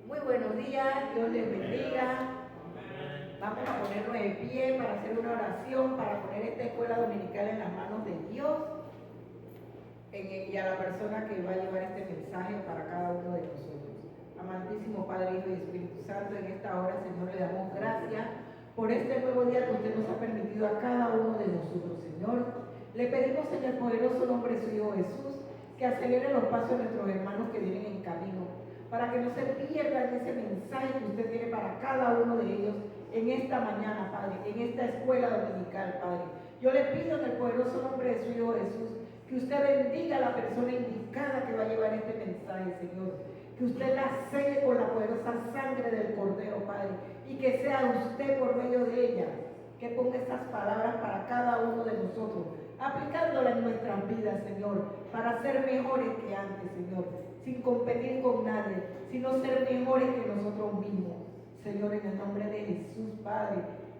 Muy buenos días, Dios les bendiga. Vamos a ponernos de pie para hacer una oración, para poner esta escuela dominical en las manos de Dios y a la persona que va a llevar este mensaje para cada uno de nosotros. Amantísimo Padre, Hijo y Espíritu Santo, en esta hora, Señor, le damos gracias por este nuevo día que usted nos ha permitido a cada uno de nosotros, Señor. Le pedimos en el poderoso nombre de su Hijo Jesús que acelere los pasos de nuestros hermanos que vienen en camino, para que no se pierdan ese mensaje que usted tiene para cada uno de ellos en esta mañana, Padre, en esta escuela dominical, Padre. Yo le pido en el poderoso nombre de su Hijo Jesús que usted bendiga a la persona indicada que va a llevar este mensaje, Señor. Que usted la selle con la poderosa sangre del Cordero, Padre, y que sea usted por medio de ella que ponga estas palabras para cada uno de nosotros, aplicándolas en nuestras vidas, Señor, para ser mejores que antes, Señor, sin competir con nadie, sino ser mejores que nosotros mismos. Señor, en el nombre de Jesús, Padre,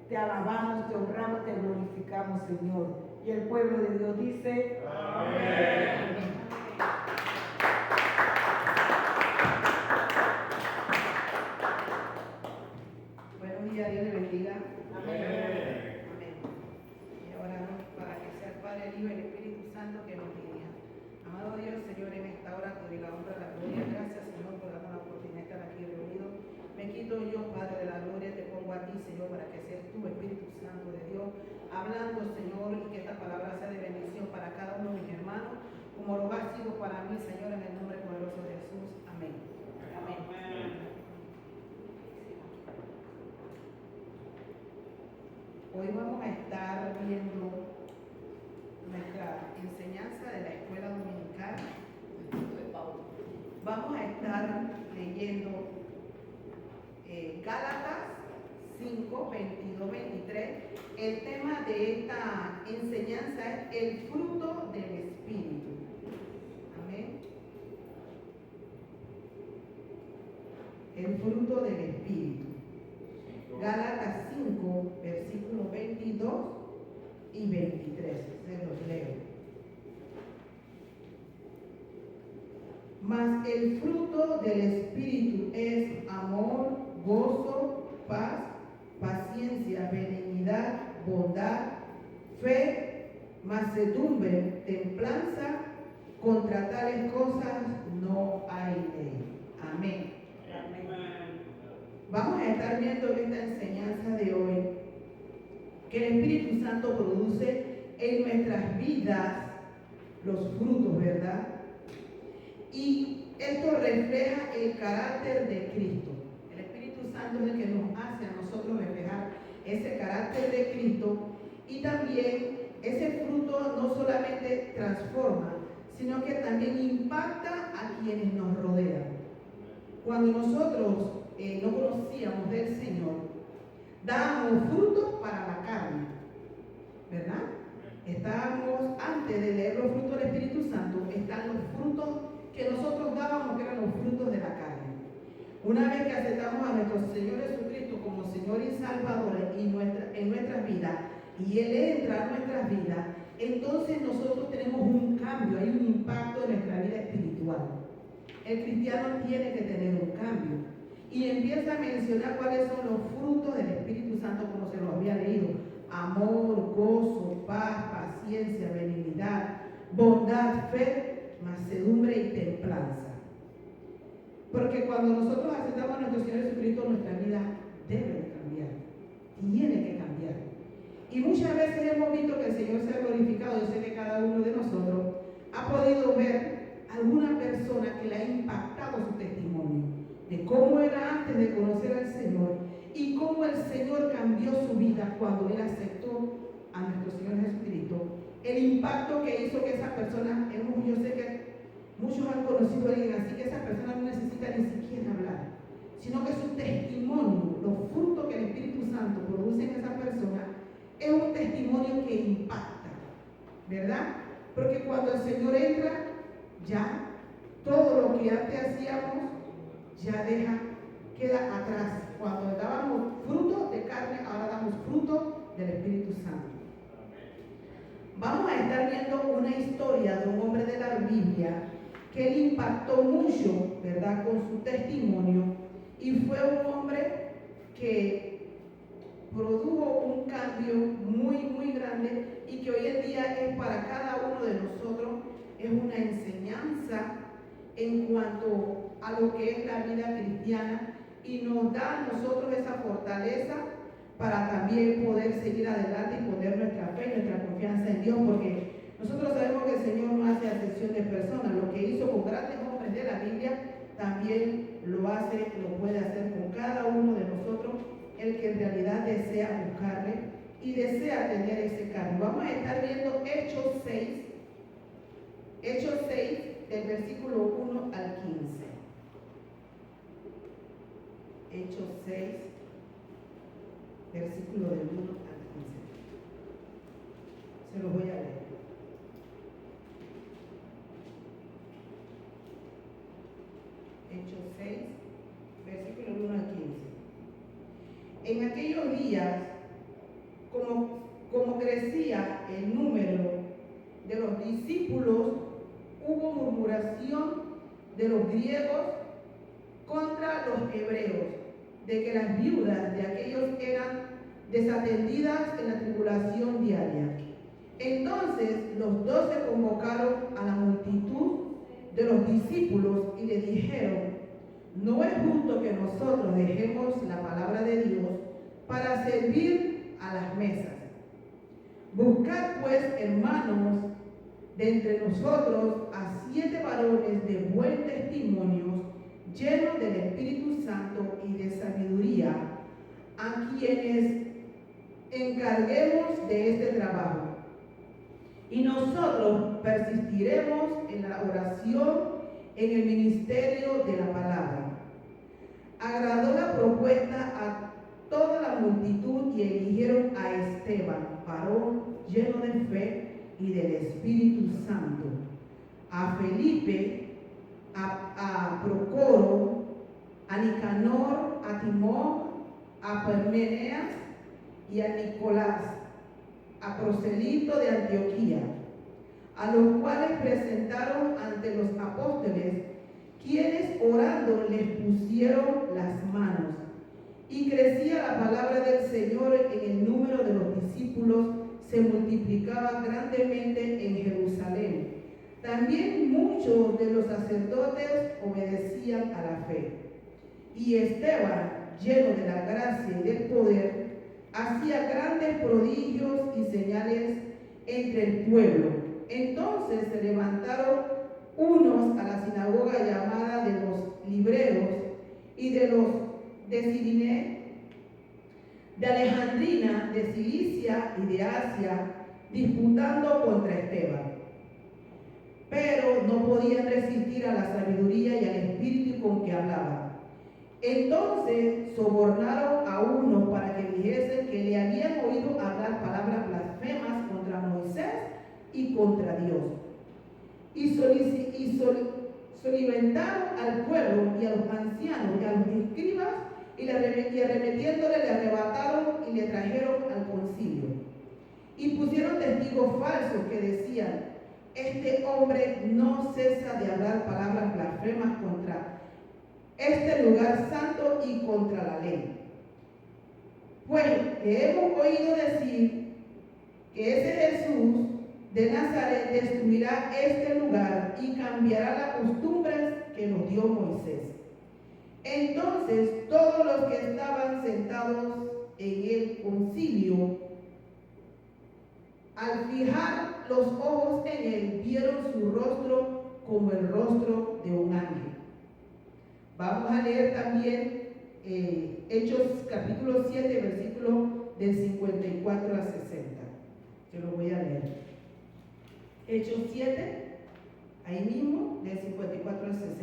te alabamos, te honramos, te glorificamos, Señor. Y el pueblo de Dios dice: amén. Buenos días, Dios le bendiga. Amén. Amén. Y ahora para que sea el Padre, el Hijo y el Espíritu Santo que nos guíe. Amado Dios, Señor, en esta hora te doy la honra, la gloria. Gracias, Señor, por darnos la oportunidad de estar aquí reunidos. Me quito yo, Padre de la gloria, te pongo a ti, Señor, para que seas tú, Espíritu Santo de Dios, hablando, Señor, y que esta palabra sea de bendición para cada uno de mis hermanos, como lo ha sido para mí, Señor, en el nombre poderoso de Jesús. Amén. Amén. Hoy vamos a estar viendo nuestra enseñanza de la escuela dominical. Vamos a estar leyendo Gálatas 5, 22, 23. El tema de esta enseñanza es el fruto del Espíritu. Amén. El fruto del Espíritu. Gálatas 5, versículos 22 y 23. Se los leo. Mas el fruto del Espíritu es amor, gozo, paz, paciencia, benignidad, bondad, fe, mansedumbre, templanza. Contra tales cosas no hay ley. Amén. Vamos a estar viendo esta enseñanza de hoy, que el Espíritu Santo produce en nuestras vidas los frutos, ¿verdad? Y esto refleja el carácter de Cristo. El Espíritu Santo es el que nos hace a nosotros reflejar ese carácter de Cristo, y también ese fruto no solamente transforma, sino que también impacta a quienes nos rodean. Cuando nosotros no conocíamos del Señor, dábamos frutos para la carne, ¿verdad? Estábamos, antes de leer los frutos del Espíritu Santo, están los frutos que nosotros dábamos, que eran los frutos de la carne. Una vez que aceptamos a nuestro Señor Jesucristo como Señor y Salvador en nuestras vidas, y Él entra a nuestras vidas, entonces nosotros tenemos un cambio, hay un impacto en nuestra vida espiritual. El cristiano tiene que tener un cambio. Y empieza a mencionar cuáles son los frutos del Espíritu Santo, como se los había leído: amor, gozo, paz, paciencia, benignidad, bondad, fe, mansedumbre y templanza. Porque cuando nosotros aceptamos a nuestro Señor Jesucristo, nuestra vida debe cambiar, tiene que cambiar. Y muchas veces hemos visto que el Señor se ha glorificado. Yo sé que cada uno de nosotros ha podido ver alguna persona que le ha impactado su testimonio, de cómo era antes de conocer al Señor y cómo el Señor cambió su vida cuando Él aceptó a nuestro Señor Jesucristo. El impacto que hizo que esa persona, yo sé que muchos han conocido a alguien así, que esa persona no necesita ni siquiera hablar, sino que su testimonio, los frutos que el Espíritu Santo produce en esa persona, es un testimonio que impacta, ¿verdad? Porque cuando el Señor entra, ya todo lo que antes hacíamos ya queda atrás. Cuando dábamos fruto de carne, ahora damos fruto del Espíritu Santo. Vamos a estar viendo una historia de un hombre de la Biblia que él impactó mucho, ¿verdad?, con su testimonio, y fue un hombre que produjo un cambio muy grande y que hoy en día es para cada uno de nosotros, es una enseñanza en cuanto a lo que es la vida cristiana y nos da a nosotros esa fortaleza para también poder seguir adelante y poner nuestra fe y nuestra confianza en Dios, porque nosotros sabemos que el Señor no hace acepción de personas. Lo que hizo con grandes hombres de la Biblia también lo hace, lo puede hacer con cada uno de nosotros, el que en realidad desea buscarle y desea tener ese cambio. Vamos a estar viendo Hechos 6 del versículo 1 al 15. Hechos 6, versículo del 1 al 15. Se lo voy a leer. Hechos 6, versículo 1 al 15. En aquellos días, como crecía el número de los discípulos, hubo murmuración de los griegos contra los hebreos, de que las viudas de aquellos eran desatendidas en la tribulación diaria. Entonces los 12 convocaron a la multitud de los discípulos y le dijeron: no es justo que nosotros dejemos la palabra de Dios para servir a las mesas. Buscad pues, hermanos, de entre nosotros a 7 varones de buen testimonio, llenos del Espíritu Santo y de sabiduría, a quienes encarguemos de este trabajo. Y nosotros persistiremos en la oración, en el ministerio de la palabra. Agradó la propuesta a toda la multitud y eligieron a Esteban, varón lleno de fe y del Espíritu Santo, a Felipe, a Procoro, a Nicanor, a Timón, a Parmenas y a Nicolás, a Proselito de Antioquía, a los cuales presentaron ante los apóstoles, quienes orando les pusieron las manos. Y crecía la palabra del Señor en el número de los discípulos, se multiplicaba grandemente en Jerusalén. También muchos de los sacerdotes obedecían a la fe. Y Esteban, lleno de la gracia y del poder, hacía grandes prodigios y señales entre el pueblo. Entonces se levantaron unos a la sinagoga llamada de los libreros y de los de Siriné, de Alejandrina, de Cilicia y de Asia, disputando contra Esteban. Pero no podían resistir a la sabiduría y al espíritu con que hablaban. Entonces sobornaron a unos para que dijesen que le habían oído hablar palabras blasfemas contra Moisés y contra Dios. Y solicitaron al pueblo y a los ancianos y a los escribas, y arremetiéndole le arrebataron y le trajeron al concilio. Y pusieron testigos falsos que decían: este hombre no cesa de hablar palabras blasfemas contra este lugar santo y contra la ley. Pues le hemos oído decir que ese Jesús de Nazaret destruirá este lugar y cambiará las costumbres que nos dio Moisés. Entonces todos los que estaban sentados en el concilio, al fijar los ojos en él, vieron su rostro como el rostro de un ángel. Vamos a leer también Hechos capítulo 7, versículo del 54 al 60. Yo lo voy a leer. Hechos 7, ahí mismo, del 54 al 60.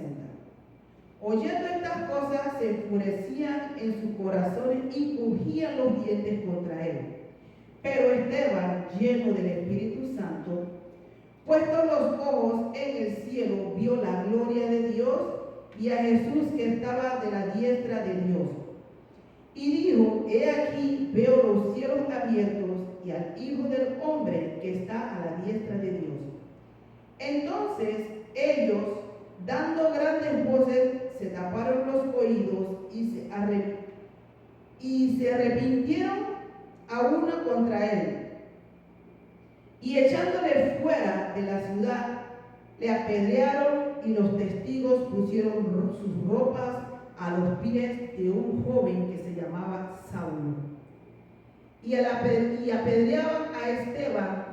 Oyendo estas cosas, se enfurecían en sus corazones y crujían los dientes contra él. Pero Esteban, lleno del Espíritu Santo, puestos los ojos en el cielo, vio la gloria de Dios y a Jesús que estaba de la diestra de Dios. Y dijo: he aquí, veo los cielos abiertos y al Hijo del Hombre que está a la diestra de Dios. Entonces ellos, dando grandes voces, se taparon los oídos y se arrepintieron a una contra él. Y echándole fuera de la ciudad, le apedrearon, y los testigos pusieron sus ropas a los pies de un joven que se llamaba Saulo. Y apedreaban a Esteban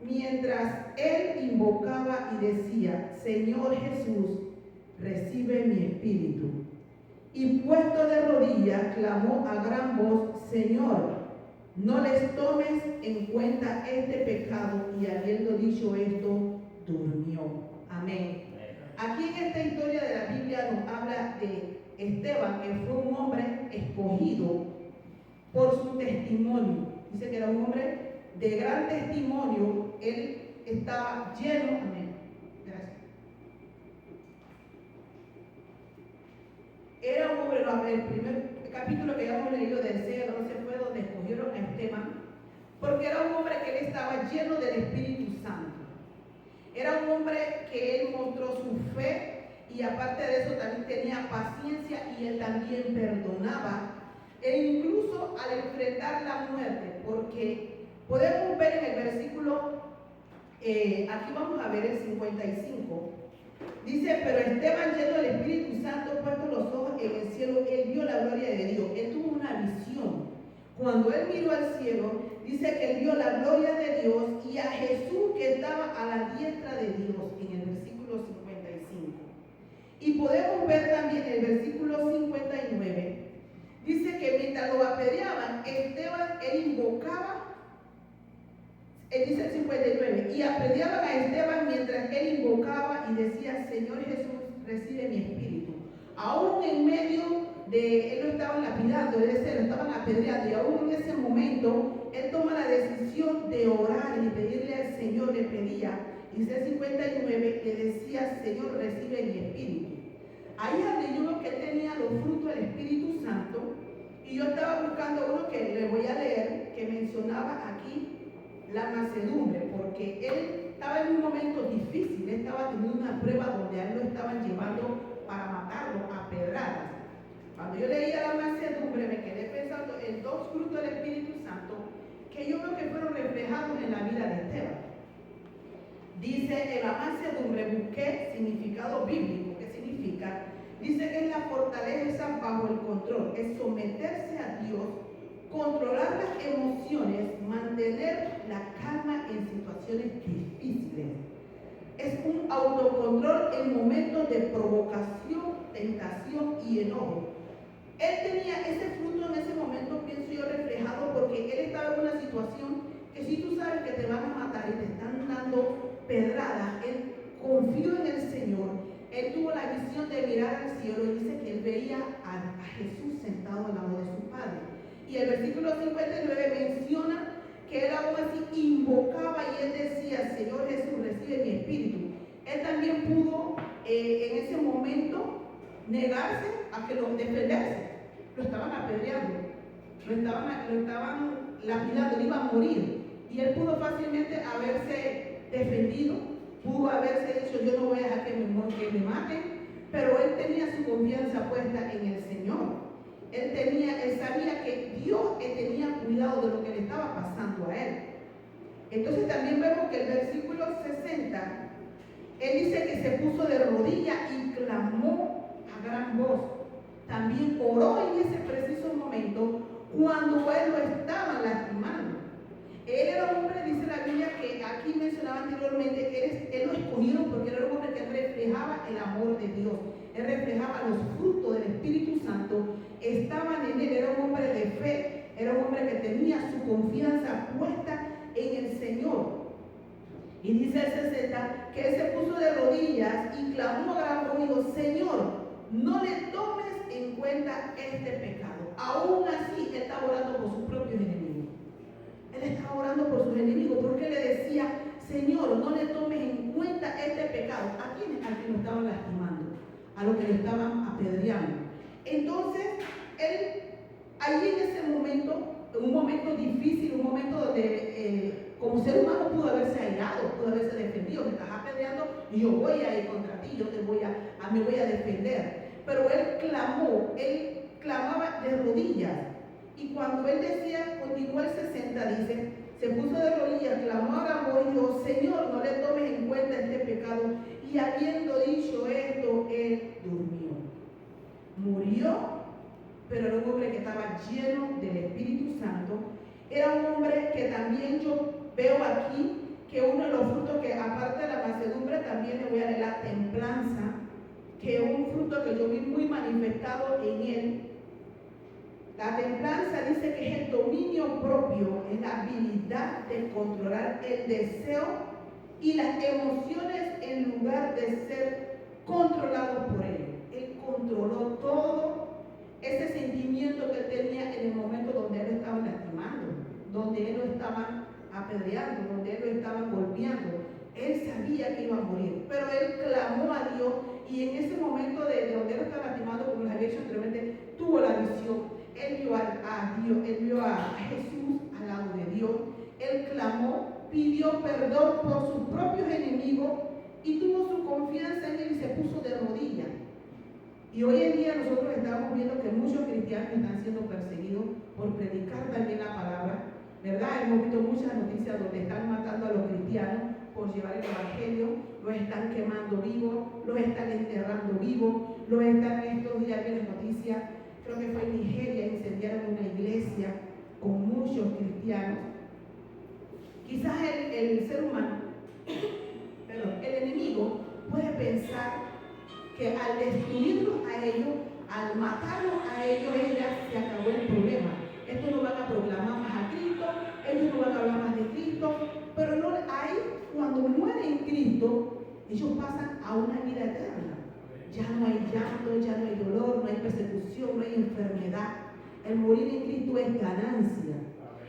mientras él invocaba y decía: Señor Jesús, recibe mi espíritu. Y puesto de rodillas, clamó a gran voz: Señor, no les tomes en cuenta este pecado. Y habiendo dicho esto, durmió. Amén. Aquí en esta historia de la Biblia nos habla de Esteban, que fue un hombre escogido por su testimonio. Dice que era un hombre de gran testimonio. Él estaba lleno. Amén. Gracias. Era un hombre, el primer capítulo que habíamos leído del 6 al 12 fue donde escogieron a Esteban, porque era un hombre que él estaba lleno del Espíritu Santo. Era un hombre que él mostró su fe, y aparte de eso también tenía paciencia, y él también perdonaba, e incluso al enfrentar la muerte, porque podemos ver en el versículo, aquí vamos a ver el 55, dice: pero Esteban, lleno del Espíritu Santo, puesto los ojos en el cielo, él vio la gloria de Dios. Él tuvo una visión. Cuando él miró al cielo, dice que él vio la gloria de Dios y a Jesús que estaba a la diestra de Dios, en el versículo 55. Y podemos ver también en el versículo 59, dice que mientras lo apedreaban, Esteban, él invocaba. Dice el 59, y apedreaban a Esteban mientras él invocaba y decía: Señor Jesús, recibe mi espíritu. Aún en medio de, él lo estaban lapidando, es decir, lo estaban apedreando, y aún en ese momento, él toma la decisión de orar y pedirle al Señor, le pedía, dice el 59, le decía: Señor, recibe mi espíritu. Ahí es donde yo veo que él tenía los frutos del Espíritu Santo, y yo estaba buscando uno que le voy a leer, que mencionaba aquí la mansedumbre, porque él estaba en un momento difícil. Él estaba teniendo una prueba donde a él lo estaban llevando para matarlo a pedradas. Cuando yo leía la mansedumbre, me quedé pensando en dos frutos del Espíritu Santo que yo veo que fueron reflejados en la vida de Esteban. Dice: en la mansedumbre busqué significado bíblico. ¿Qué significa? Dice que es la fortaleza bajo el control, es someterse a Dios, controlar las emociones, mantener la calma en situaciones difíciles. Es un autocontrol en momentos de provocación, tentación y enojo. Él tenía ese fruto en ese momento, pienso yo, reflejado, porque él estaba en una situación que, si tú sabes que te van a matar y te están dando pedradas, él confió en el Señor. Él tuvo la visión de mirar al cielo, y dice que él veía a Jesús sentado al lado de su Padre. Y el versículo 59 menciona que él aún así invocaba, y él decía: Señor Jesús, recibe mi espíritu. Él también pudo en ese momento negarse a que defenderse. Lo estaban apedreando, lo estaban lapidando, él iba a morir. Y él pudo fácilmente haberse defendido, pudo haberse dicho: yo no voy a dejar que me maten, pero él tenía su confianza puesta en el Señor. Él sabía que Dios tenía cuidado de lo que le estaba pasando a él. Entonces también vemos que el versículo 60, él dice que se puso de rodillas y clamó a gran voz. También oró en ese preciso momento cuando él lo estaba lastimando. Él era un hombre, dice la Biblia, que aquí mencionaba anteriormente, él lo escogieron porque era un hombre que reflejaba el amor de Dios. Él reflejaba los frutos del Espíritu Santo, estaban en él. Era un hombre de fe, era un hombre que tenía su confianza puesta en el Señor. Y dice el 60 que él se puso de rodillas y clamó a gran voz y dijo: Señor, no le tomes en cuenta este pecado. Aún así, él estaba orando por sus propios enemigos. Él estaba orando por sus enemigos, porque le decía: Señor, no le tomes en cuenta este pecado. ¿A quién? A quien lo estaban lastimando, a los que lo estaban apedreando. Entonces, él, allí en ese momento, un momento difícil, un momento donde como ser humano pudo haberse airado, pudo haberse defendido: me estás apedreando y yo voy a ir contra ti, me voy a defender. Pero él clamó, él clamaba de rodillas. Y cuando él decía, continuó el 60, dice, se puso de rodillas, clamó a gran voz y dijo, Señor, no le tomes en cuenta este pecado. Y habiendo dicho esto, él durmió. Murió, pero era un hombre que estaba lleno del Espíritu Santo. Era un hombre que también yo veo aquí, que uno de los frutos que aparte de la mansedumbre también le voy a dar la templanza, que es un fruto que yo vi muy manifestado en él. La templanza dice que es el dominio propio, es la habilidad de controlar el deseo y las emociones en lugar de ser controlados por él. Él controló todo ese sentimiento que él tenía en el momento donde él lo estaba lastimando, donde él lo estaba apedreando, donde él lo estaba golpeando. Él sabía que iba a morir, pero él clamó a Dios y en ese momento de donde él lo estaba lastimando, como les había dicho anteriormente, tuvo la visión. Él vio a Dios, él vio a Jesús al lado de Dios. Él clamó, pidió perdón por sus propios enemigos y tuvo su confianza en él y se puso de rodillas. Y hoy en día nosotros estamos viendo que muchos cristianos están siendo perseguidos por predicar también la palabra, ¿verdad? Hemos visto muchas noticias donde están matando a los cristianos por llevar el evangelio, los están quemando vivos, los están enterrando vivos, los están en estos días en las noticias. Creo que fue en Nigeria, incendiaron una iglesia con muchos cristianos. Quizás el ser humano, el enemigo, puede pensar que al destruirlos a ellos, al matarlos a ellos, ya se acabó el problema. Estos no van a proclamar más a Cristo, ellos no van a hablar más de Cristo, pero no hay, cuando mueren en Cristo, ellos pasan a una vida eterna. Ya no hay llanto, ya no hay dolor, no hay persecución, no hay enfermedad. El morir en Cristo es ganancia.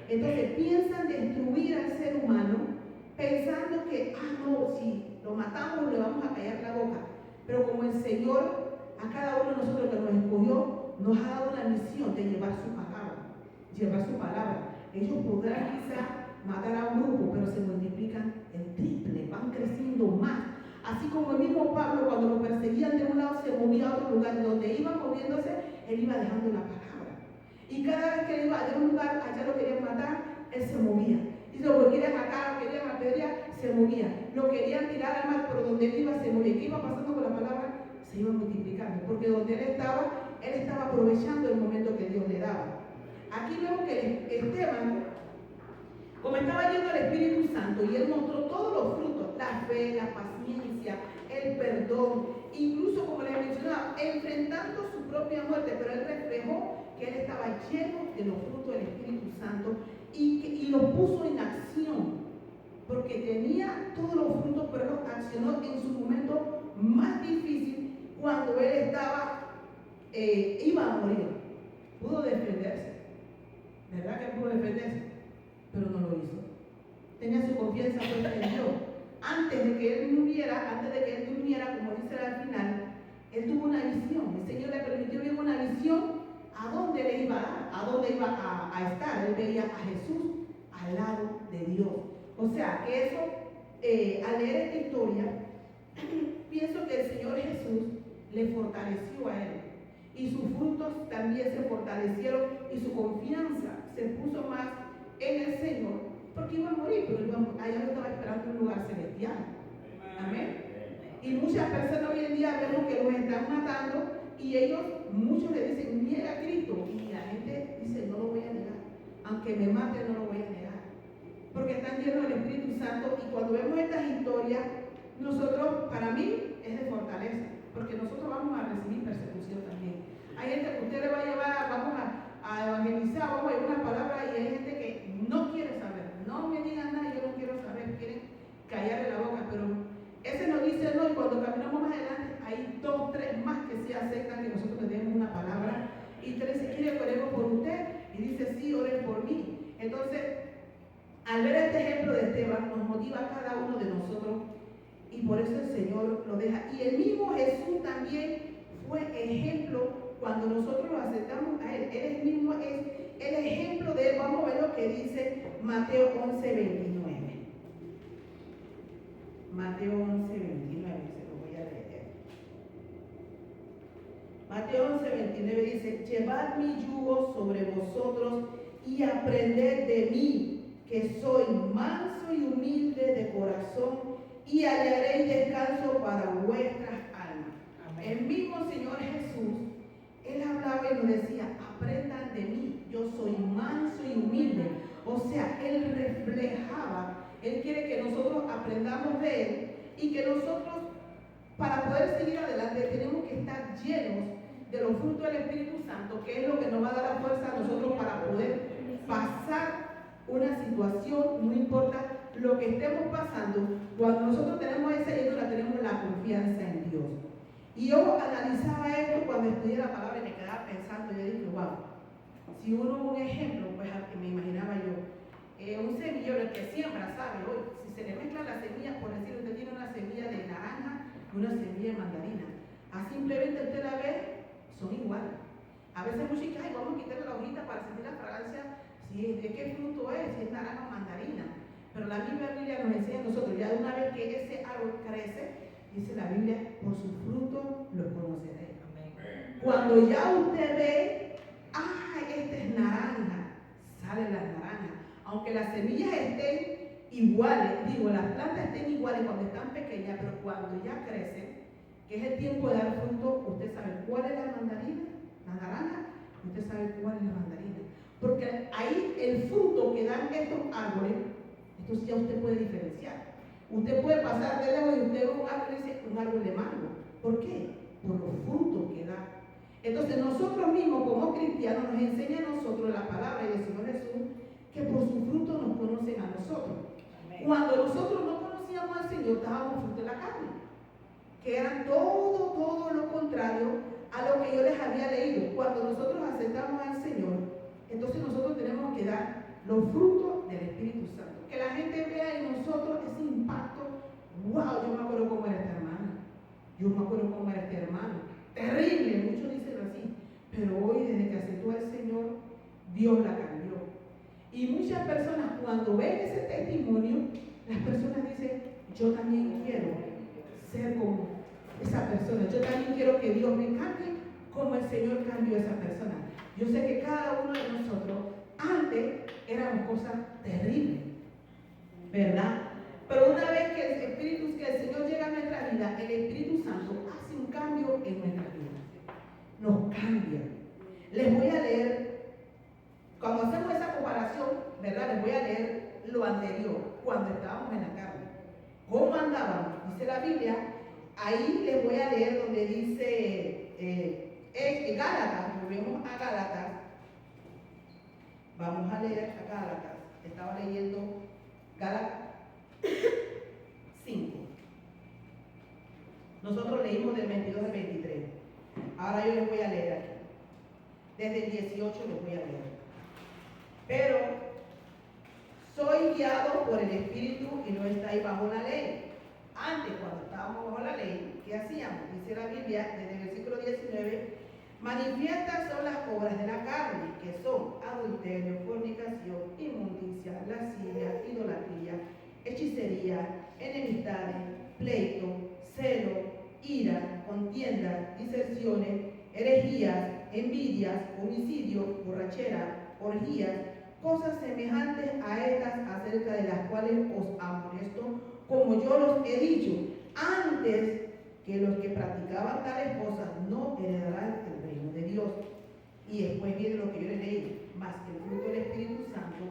Entonces piensan destruir al ser humano pensando que, no, si lo matamos le vamos a callar la boca. Pero como el Señor a cada uno de nosotros que nos escogió, nos ha dado la misión de llevar su palabra. Ellos podrán quizá matar a un grupo, pero se multiplican el triple, van creciendo más. Así como el mismo Pablo, cuando lo perseguían de un lado, se movía a otro lugar. Donde iba moviéndose, él iba dejando la palabra. Y cada vez que él iba de un lugar, allá lo querían matar, él se movía. Y lo querían matar, lo querían apedrear, se movía. Lo querían tirar al mar, pero donde él iba, se movía. ¿Qué iba pasando con la palabra? Se iba multiplicando. Porque donde él estaba aprovechando el momento que Dios le daba. Aquí vemos que Esteban, como estaba lleno del Espíritu Santo, y él mostró todos los frutos, la fe, la paciencia, el perdón, incluso como les mencionaba, enfrentando su propia muerte, pero él reflejó que él estaba lleno de los frutos del Espíritu Santo y los puso en acción, porque tenía todos los frutos, pero los accionó en su momento más difícil, cuando él iba a morir. Pudo defenderse, ¿verdad que pudo defenderse? Pero no lo hizo. Tenía su confianza puesta en Dios. Antes de que él durmiera, como dice al final, él tuvo una visión. El Señor le permitió ver una visión a dónde le iba a dar, a dónde iba a estar. Él veía a Jesús al lado de Dios. O sea, que eso, al leer esta historia, pienso que el Señor Jesús le fortaleció a él. Y sus frutos también se fortalecieron y su confianza se puso más en el Señor, porque iba a morir, pero allá lo estaba esperando en un lugar celestial. Amén. Y muchas personas hoy en día vemos que los están matando y muchos le dicen, niega a Cristo. Y la gente dice, no lo voy a negar. Aunque me mate, no lo voy a negar. Porque están llenos del Espíritu Santo y cuando vemos estas historias, nosotros, para mí, es de fortaleza. Porque nosotros vamos a recibir persecución también. Hay gente que usted le va a llevar, vamos a evangelizar, vamos a llevar una palabra y hay gente que no quiere saber. No me digan nada, yo no quiero saber, quieren callarle la boca, pero ese nos dice no, y cuando caminamos más adelante hay 2, 3 más que sí aceptan que nosotros le demos una palabra y 3 se quiere oremos por usted y dice sí, oren por mí. Entonces, al ver este ejemplo de Esteban nos motiva a cada uno de nosotros y por eso el Señor lo deja. Y el mismo Jesús también fue ejemplo cuando nosotros lo aceptamos a él. Él mismo es el ejemplo de él. Vamos a ver lo que dice Mateo 11:29. Mateo 11:29, se lo voy a leer. Mateo 11:29 dice, llevad mi yugo sobre vosotros y aprended de mí, que soy manso y humilde de corazón, y hallaréis descanso para vuestras almas. Amén. El mismo Señor Jesús, Él hablaba y nos decía, aprendan de mí, yo soy manso y humilde. O sea, Él reflejaba, Él quiere que nosotros aprendamos de Él y que nosotros, para poder seguir adelante, tenemos que estar llenos de los frutos del Espíritu Santo, que es lo que nos va a dar la fuerza a nosotros para poder pasar una situación, no importa lo que estemos pasando. Cuando nosotros tenemos esa llenura, tenemos la confianza en Dios. Y yo analizaba esto cuando estudié la palabra y me quedaba pensando, y yo dije, wow, si uno un ejemplo, pues me imaginaba yo, un semillero, el que siembra, sabe, hoy, si se le mezclan las semillas, por decir, usted tiene una semilla de naranja y una semilla de mandarina, a simplemente usted la ve, son iguales. A veces muchos dicen, ay, vamos a quitarle la hojita para sentir la fragancia, si de qué fruto es, si es naranja o mandarina. Pero la misma Biblia nos enseña a nosotros, ya de una vez que ese árbol crece, dice la Biblia, por su fruto los conoceréis. Cuando ya usted ve, este es naranja, sale la naranja. Aunque las semillas estén iguales, las plantas estén iguales cuando están pequeñas, pero cuando ya crecen, que es el tiempo de dar fruto, usted sabe cuál es la mandarina, la naranja, usted sabe cuál es la mandarina. Porque ahí el fruto que dan estos árboles, esto ya usted puede diferenciar. Usted puede pasar de lejos y usted ve un árbol y dice, un árbol de mango. ¿Por qué? Por los frutos que da. Entonces nosotros mismos como cristianos nos enseña a nosotros la palabra del Señor Jesús, que por su fruto nos conocen a nosotros. Amén. Cuando nosotros no conocíamos al Señor, dábamos fruto de la carne, que eran todo lo contrario a lo que yo les había leído. Cuando nosotros aceptamos al Señor, entonces nosotros tenemos que dar los frutos del Espíritu Santo. Que la gente vea en nosotros ese impacto. Wow, yo me acuerdo cómo era esta hermana. Yo me acuerdo cómo era este hermano. Terrible, muchos dicen así. Pero hoy, desde que aceptó al Señor, Dios la cambió. Y muchas personas, cuando ven ese testimonio, las personas dicen, yo también quiero ser como esa persona. Yo también quiero que Dios me cambie como el Señor cambió a esa persona. Yo sé que cada uno de nosotros, antes, éramos cosas terribles, ¿verdad? Pero una vez que el Señor llega a nuestra vida, el Espíritu Santo hace un cambio en nuestra vida. Nos cambia. Les voy a leer, cuando hacemos esa comparación, ¿verdad? Les voy a leer lo anterior, cuando estábamos en la carne. ¿Cómo andábamos? Dice la Biblia, ahí les voy a leer donde dice Gálatas, volvemos a Gálatas. Vamos a leer a Gálatas. Estaba leyendo Gálatas 5. Nosotros leímos del 22 al 23. Ahora yo les voy a leer aquí. Desde el 18 les voy a leer. Pero soy guiado por el Espíritu y no estáis bajo la ley. Antes, cuando estábamos bajo la ley, ¿qué hacíamos? Dice la Biblia, desde el versículo 19, manifiestas son las obras de la carne, que son adulterio, fornicación, inmundicia, lascivia, idolatría, hechicería, enemistades, pleito, celo, ira, contienda, diserciones, herejías, envidias, homicidios, borrachera, orgías, cosas semejantes a estas, acerca de las cuales os amonesto, como yo los he dicho, antes que los que practicaban tales cosas no heredarán el reino de Dios. Y después viene lo que yo les leí, más que el fruto del Espíritu Santo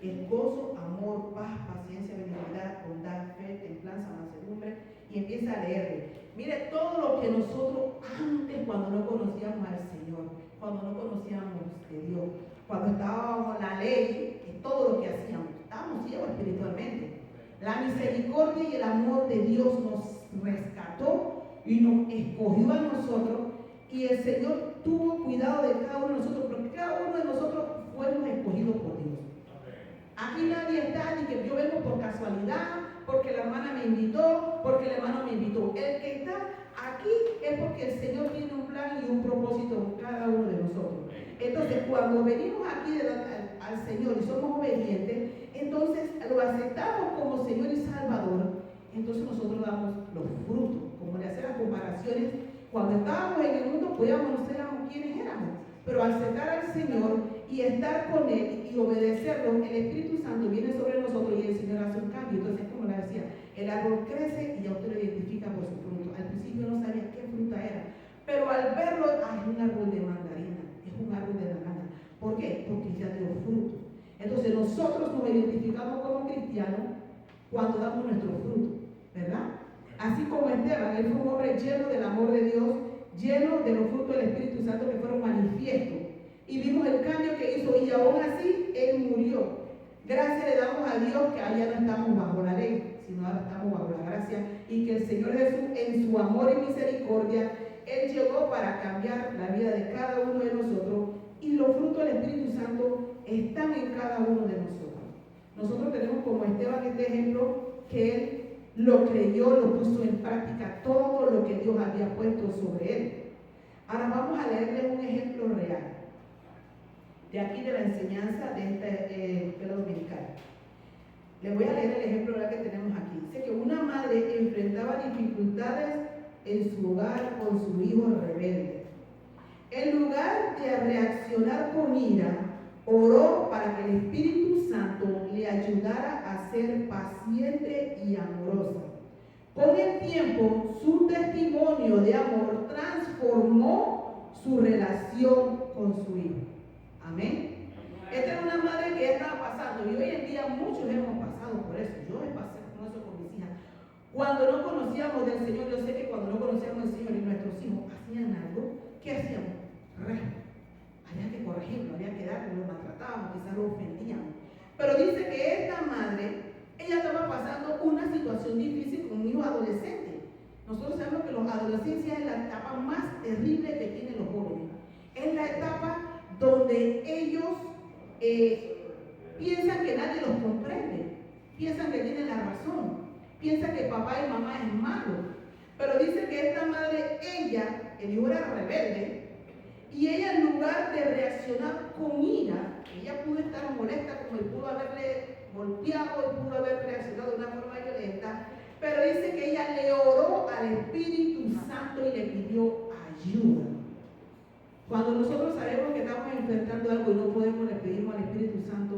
es gozo, amor, paz, paciencia, benignidad, bondad, fe, templanza, mansedumbre, y empieza a leerle. Mire todo lo que nosotros antes, cuando no conocíamos al Señor, cuando no conocíamos de Dios, cuando estábamos en la ley, en todo lo que hacíamos, estábamos ciegos espiritualmente. La misericordia y el amor de Dios nos rescató y nos escogió a nosotros, y el Señor tuvo cuidado de cada uno de nosotros, porque cada uno de nosotros fuimos escogidos por Dios. Aquí nadie está ni que yo vengo por casualidad, porque la hermana me invitó, porque el hermano me invitó. El que está aquí es porque el Señor tiene un plan y un propósito con cada uno de nosotros. Entonces, cuando venimos aquí al Señor y somos obedientes, entonces lo aceptamos como Señor y Salvador. Entonces nosotros damos los frutos, como le hacen las comparaciones Cuando estábamos en el mundo podíamos no ser quienes éramos, pero al aceptar al Señor y estar con Él y obedecerlo, el Espíritu Santo viene sobre nosotros y el Señor hace un cambio. Entonces, como le decía, el árbol crece y ya usted lo identifica por su fruto. Al principio no sabía qué fruta era, pero al verlo, es un árbol de mandarina, es un árbol de naranja. ¿Por qué? Porque ya dio fruto. Entonces nosotros nos identificamos como cristianos cuando damos nuestro fruto, ¿verdad? Así como Esteban, él fue un hombre lleno del amor de Dios, lleno de los frutos del Espíritu Santo que fueron manifiestos. Y vimos el cambio que hizo y aún así él murió. Gracias le damos a Dios que allá no estamos bajo la ley, sino ahora estamos bajo la gracia y que el Señor Jesús en su amor y misericordia, Él llegó para cambiar la vida de cada uno de nosotros y los frutos del Espíritu Santo están en cada uno de nosotros. Nosotros tenemos como Esteban este ejemplo que él lo creyó, lo puso en práctica, todo lo que Dios había puesto sobre él. Ahora vamos a leerles un ejemplo real de aquí de la enseñanza de esta escuela dominical. Les voy a leer el ejemplo real que tenemos aquí. Dice que una madre enfrentaba dificultades en su hogar con su hijo rebelde. En lugar de reaccionar con ira, oró para que el Espíritu Santo le ayudara a ser paciente y amorosa. Con el tiempo, su testimonio de amor transformó su relación con su hijo. Amén. Esta era una madre que estaba pasando, y hoy en día muchos hemos pasado por eso. Yo he pasado con eso con mis hijas. Cuando no conocíamos del Señor, yo sé que cuando no conocíamos del Señor y nuestros hijos hacían algo, ¿qué hacíamos? Había que corregirlo, había que darle, lo maltratábamos, quizás lo ofendíamos. Pero dice que esta madre, ella estaba pasando una situación difícil con un hijo adolescente. Nosotros sabemos que la adolescencia es la etapa más terrible que tienen los jóvenes. Es la etapa donde ellos piensan que nadie los comprende, piensan que tienen la razón, piensan que papá y mamá es malo. Pero dice que esta madre, el hijo era rebelde, y ella en lugar de reaccionar con ira, ella pudo estar molesta como él pudo haberle golpeado, él pudo haber reaccionado de una forma violenta, pero dice que ella le oró al Espíritu Santo y le pidió ayuda. Cuando nosotros sabemos que estamos enfrentando algo y no podemos, le pedimos al Espíritu Santo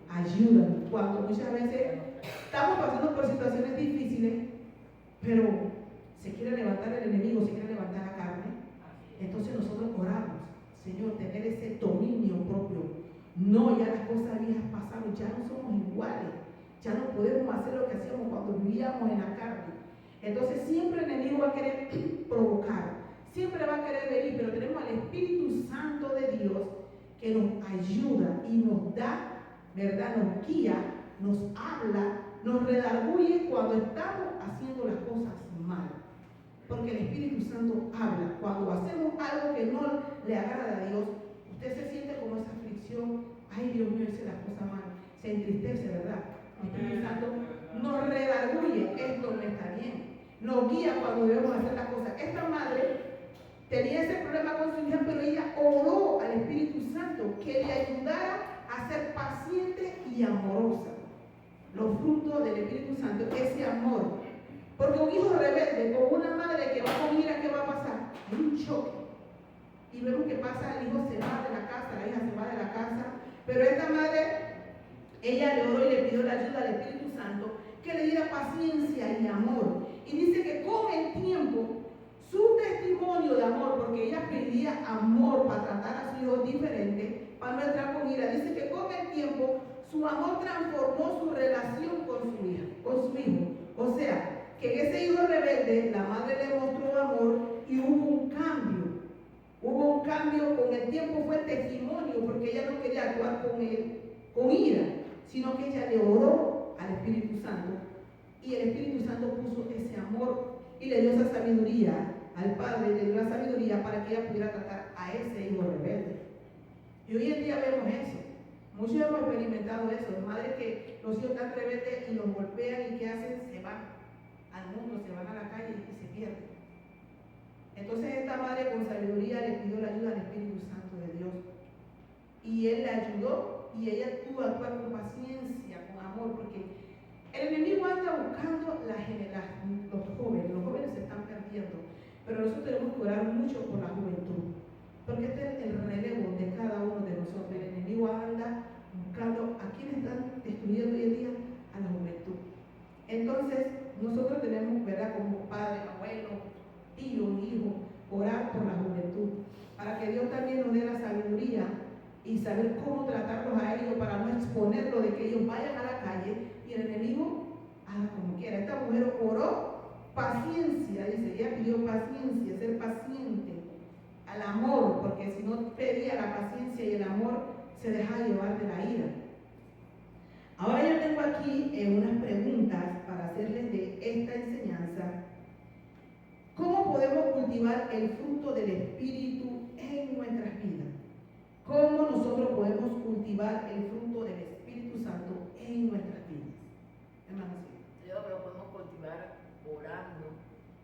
ayuda. Cuando muchas veces estamos pasando por situaciones difíciles, pero se quiere levantar el enemigo, se quiere levantar la carne, entonces nosotros oramos, Señor, tener ese dominio propio. No, ya las cosas viejas pasaron, ya no somos iguales, ya no podemos hacer lo que hacíamos cuando vivíamos en la carne. Entonces siempre el enemigo va a querer provocar, siempre va a querer venir, pero tenemos al Espíritu Santo de Dios que nos ayuda y nos da, ¿verdad? Nos guía, nos habla, nos redarguye cuando estamos haciendo las cosas mal. Porque el Espíritu Santo habla. Cuando hacemos algo que no le agrada a Dios, usted se siente como esa aflicción. Ay, Dios mío, hice las cosas mal. Se entristece, ¿verdad? El Espíritu Santo nos redarguye. Esto no está bien. Nos guía cuando debemos hacer las cosas. Esta madre tenía ese problema con su hija, pero ella oró al Espíritu Santo que le ayudara a ser paciente y amorosa. Los frutos del Espíritu Santo, ese amor. Porque un hijo rebelde con una madre que va con ira, ¿qué va a pasar? Hay un choque. Y vemos que pasa, el hijo se va de la casa, la hija se va de la casa. Pero esta madre, ella le oró y le pidió la ayuda al Espíritu Santo que le diera paciencia y amor. Y dice que con el tiempo, su testimonio de amor, porque ella pedía amor para tratar a su hijo diferente, para no entrar con ira, dice que con el tiempo su amor transformó su relación con su hijo. O sea, que en ese hijo rebelde la madre le mostró amor y hubo un cambio. Hubo un cambio con el tiempo, fue testimonio, porque ella no quería actuar con él con ira, sino que ella le oró al Espíritu Santo y el Espíritu Santo puso ese amor y le dio esa sabiduría al padre, le dio la sabiduría para que ella pudiera tratar a ese hijo rebelde. Y hoy en día vemos eso. Muchos hemos experimentado eso, madres que los hijos están rebeldes y los golpean y ¿qué hacen? Se van al mundo, se van a la calle y se pierden. Entonces esta madre con sabiduría le pidió la ayuda al Espíritu Santo de Dios y él la ayudó y ella pudo actuar con paciencia, con amor, porque el enemigo anda buscando los jóvenes se están perdiendo, pero nosotros tenemos que orar mucho por la juventud, porque este es el relevo de cada uno de nosotros. El enemigo anda buscando a quienes están destruyendo hoy en día, a la juventud. Entonces, nosotros tenemos, ¿verdad?, como padres, abuelos, tíos, hijos, orar por la juventud, para que Dios también nos dé la sabiduría y saber cómo tratarlos a ellos, para no exponerlos de que ellos vayan a la calle y el enemigo haga como quiera. Esta mujer oró paciencia, dice, ella pidió paciencia, ser paciente, al amor, porque si no pedía la paciencia y el amor, se deja llevar de la ira. Ahora yo tengo aquí unas preguntas para hacerles de esta enseñanza. ¿Cómo podemos cultivar el fruto del Espíritu en nuestras vidas? ¿Cómo nosotros podemos cultivar el fruto del Espíritu Santo en nuestras vidas? Hermanos, yo creo que lo podemos cultivar orando,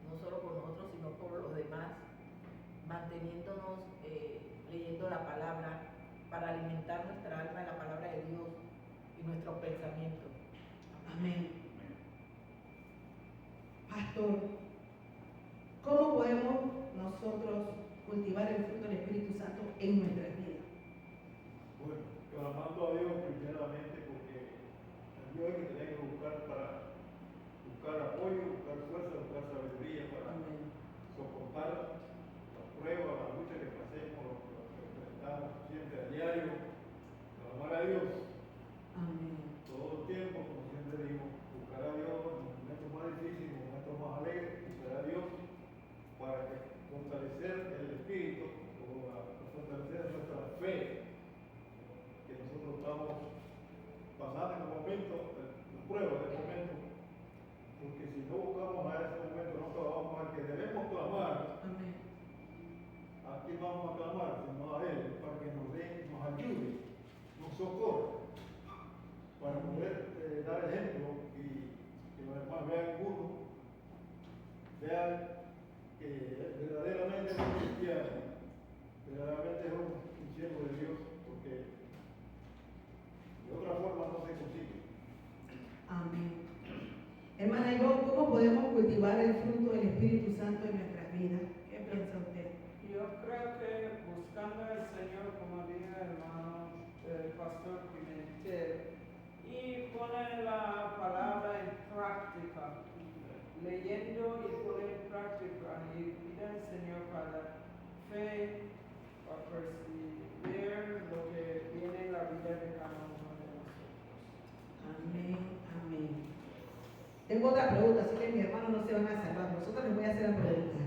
no solo por nosotros, sino por los demás, manteniéndonos leyendo la palabra para alimentar nuestra alma en la palabra de Dios y nuestros pensamientos. Amén. Pastor, ¿cómo podemos nosotros cultivar el fruto del Espíritu Santo en nuestras vidas? Bueno, clamando a Dios primeramente, porque a Dios hay que tener que buscar apoyo, buscar fuerza, buscar sabiduría para soportar las pruebas, las luchas que pasemos, lo que enfrentamos siempre a diario. Clamar a Dios. Amén. Todo el tiempo, como siempre digo, buscar a Dios en los momentos más difíciles, en los momentos más alegres, buscar a Dios para fortalecer el espíritu, fortalecer nuestra fe, que nosotros estamos pasando en el momento, la prueba del momento, porque si no buscamos a ese momento, no clamamos al que debemos clamar. Amén. ¿A quién vamos a clamar? Sino a Él, para que nos ayude, nos socorra, para poder dar ejemplo y que los demás vean uno, vean que verdaderamente es un cristiano, verdaderamente es un siervo de Dios, porque de otra forma no se consigue. Amén. Hermana Ivonne, ¿cómo podemos cultivar el fruto del Espíritu Santo en nuestras vidas? ¿Qué piensa usted? Yo creo que buscando al Señor, como dijo el hermano el pastor Pimentel, y poner la palabra en práctica, leyendo y poner en práctica, y pide al Señor para fe, para percibir lo que viene en la vida de cada uno de nosotros. Amén, amén. Tengo otra pregunta, así que mis hermanos no se van a salvar. Nosotros les voy a hacer la pregunta.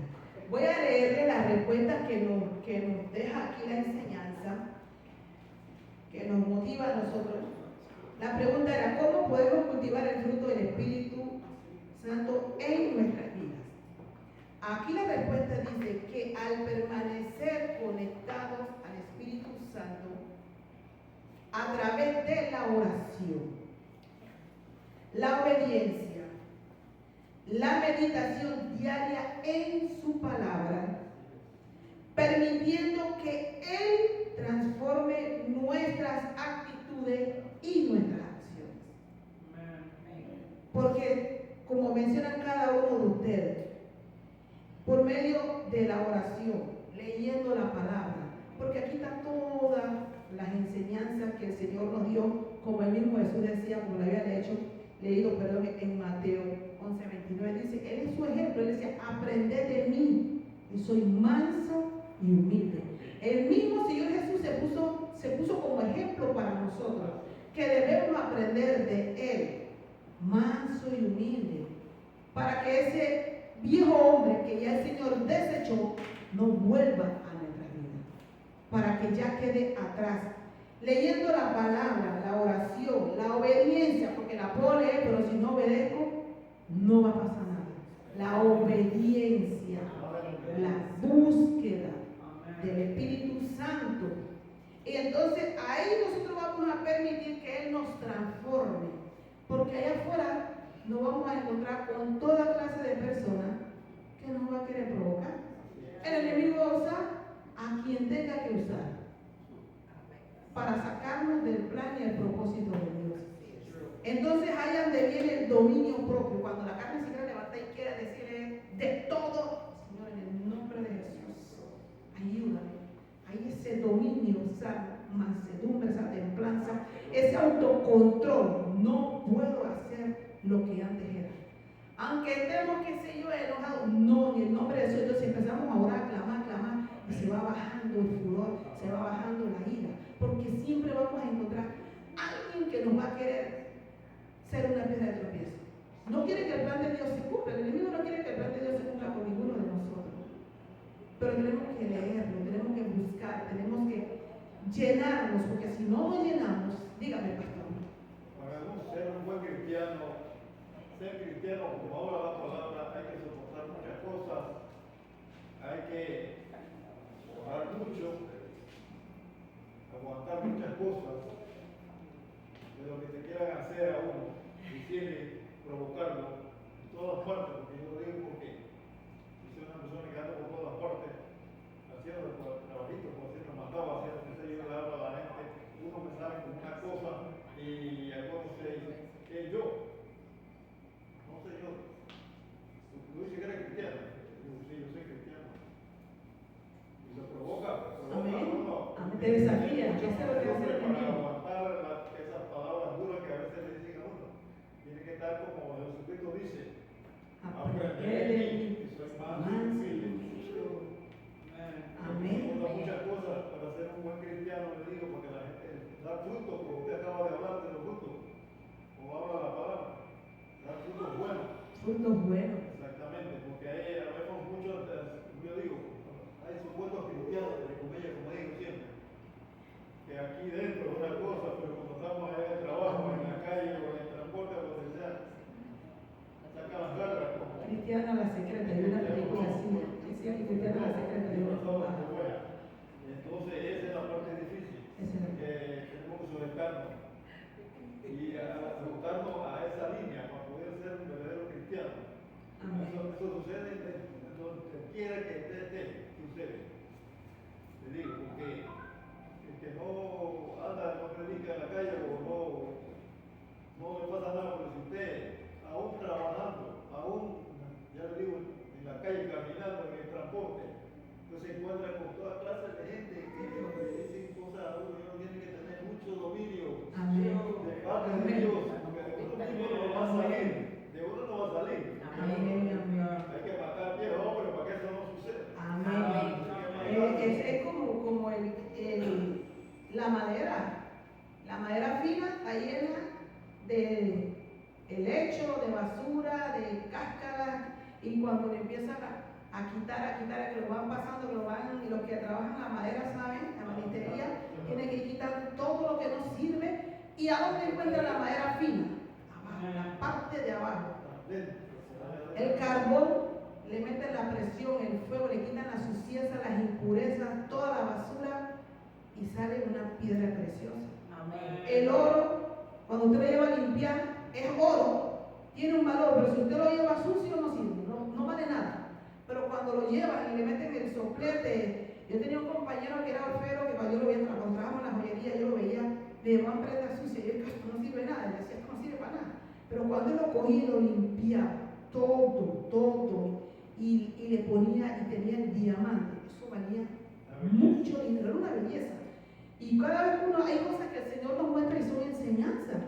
Voy a leerle las respuestas que nos deja aquí la enseñanza, que nos motiva a nosotros. La pregunta era, ¿cómo podemos cultivar el fruto del Espíritu Santo en nuestras vidas? Aquí la respuesta dice que al permanecer conectados al Espíritu Santo a través de la oración, la obediencia, la meditación diaria en su palabra, permitiendo que Él transforme nuestras actitudes y nuestras acciones. Porque, como mencionan cada uno de ustedes, por medio de la oración, leyendo la palabra, porque aquí están todas las enseñanzas que el Señor nos dio, como el mismo Jesús decía, como lo había leído en Mateo 11:29, dice, Él es su ejemplo, Él decía, aprended de mí, y soy manso y humilde. El mismo Señor Jesús se puso como ejemplo para nosotros, que debemos aprender de Él, manso y humilde, para que ese viejo hombre que ya el Señor desechó, no vuelva a nuestra vida, para que ya quede atrás. Leyendo la palabra, la oración, la obediencia, porque la puedo leer, pero si no obedezco, no va a pasar nada. La obediencia, la búsqueda del Espíritu Santo. Y entonces ahí nosotros vamos a permitir que Él nos transforme, porque allá afuera nos vamos a encontrar con toda clase de personas que nos va a querer provocar. El enemigo usa a quien tenga que usar para sacarnos del plan y el propósito de Dios. Entonces ahí es donde viene el dominio propio, cuando la carne se quiere levantar y quiere decirle de todo, Señor, en el esa mansedumbre, esa templanza, ese autocontrol. No puedo hacer lo que antes era. Aunque estemos, qué sé yo, enojados, no, en el nombre de Jesús. Entonces empezamos a orar, clamar, y se va bajando el furor, se va bajando la ira, porque siempre vamos a encontrar alguien que nos va a querer ser una piedra de tropiezo. No quiere que el plan de Dios se cumpla, el enemigo no quiere que el plan de Dios se cumpla con ninguno de nosotros. Pero tenemos que leerlo, tenemos que buscar, tenemos que llenarnos, porque si no nos llenamos, dígame, pastor. Para ser un buen cristiano, ser cristiano, como ahora la palabra, hay que soportar muchas cosas, hay que orar mucho, aguantar muchas cosas de lo que te quieran hacer a uno, y quiere provocarlo en todas partes, porque yo lo digo porque soy una persona que anda por todas partes, haciendo trabajitos, como siempre mandaba, haciendo que se yo le hablo a la gente, uno me sale con una cosa y algunos se dicen, yo, no sé yo, tú dices que eres cristiano, yo sí, yo soy cristiano, y lo provoca Amén. uno. Amén. Te desafía, Mucho eso es lo que hace el para enemigo. aguantar esas palabras duras que a veces le dicen a uno. Tiene que estar como Jesucristo dice, aprender de mí, que soy más humilde. Amén. Muchas cosas para ser un buen cristiano, le digo, porque la gente da frutos, como usted acaba de hablar de los frutos, como habla la palabra, dar frutos buenos. Frutos buenos. Exactamente, porque ahí vemos muchos, yo digo, hay supuestos cristianos, entre comillas, como digo siempre, que aquí dentro es una cosa, pero cuando estamos ahí en el trabajo, en la calle o en el transporte o lo que sea, sacan las garras como Cristiana la secreta, hay una película así, decía que Cristiana la secreta de una forma. Entonces esa es la parte difícil, que tenemos que sujetarnos y ajustarnos a esa línea para poder ser un verdadero cristiano. Amén. Eso sucede donde quiera que esté, sucede. Le digo, porque el que no anda, no predica en la calle o no le pasa nada, pero si usted, aún trabajando, aún, ya le digo, en la calle caminando, en el transporte, pues se encuentra con toda clase de gente que le dicen cosas a uno, y uno tiene que tener mucho dominio Amén. de parte de Dios, porque de uno mismo no va a salir, de uno no va a salir. Amén, amén. Hay que matar viejos hombres para que eso no suceda. Amén. Es como la madera fina está llena de helecho, de basura, de cáscaras, y cuando le empiezan a quitar, que lo van pasando, y los que trabajan la madera saben, la manistería, tienen que quitar todo lo que no sirve. ¿Y a dónde encuentra la madera fina? Abajo, en la parte de abajo. El carbón le meten la presión, el fuego, le quitan la suciedad, las impurezas, toda la basura, y sale una piedra preciosa. Amén. El oro, cuando usted lo lleva a limpiar, es oro, tiene un valor, pero si usted lo lleva sucio no sirve, no vale nada. Pero cuando lo llevan y le meten el soplete, yo tenía un compañero que era orfero, que cuando yo lo veía, cuando trabajamos en la joyería, yo lo veía, le llevaban prenda sucia, y yo decía, esto no sirve nada, le decía, esto no sirve para nada. Pero cuando él lo cogía y lo limpiaba, todo, y le ponía, y tenía el diamante, eso valía mucho dinero, era una belleza. Y cada vez que hay cosas que el Señor nos muestra y son enseñanzas.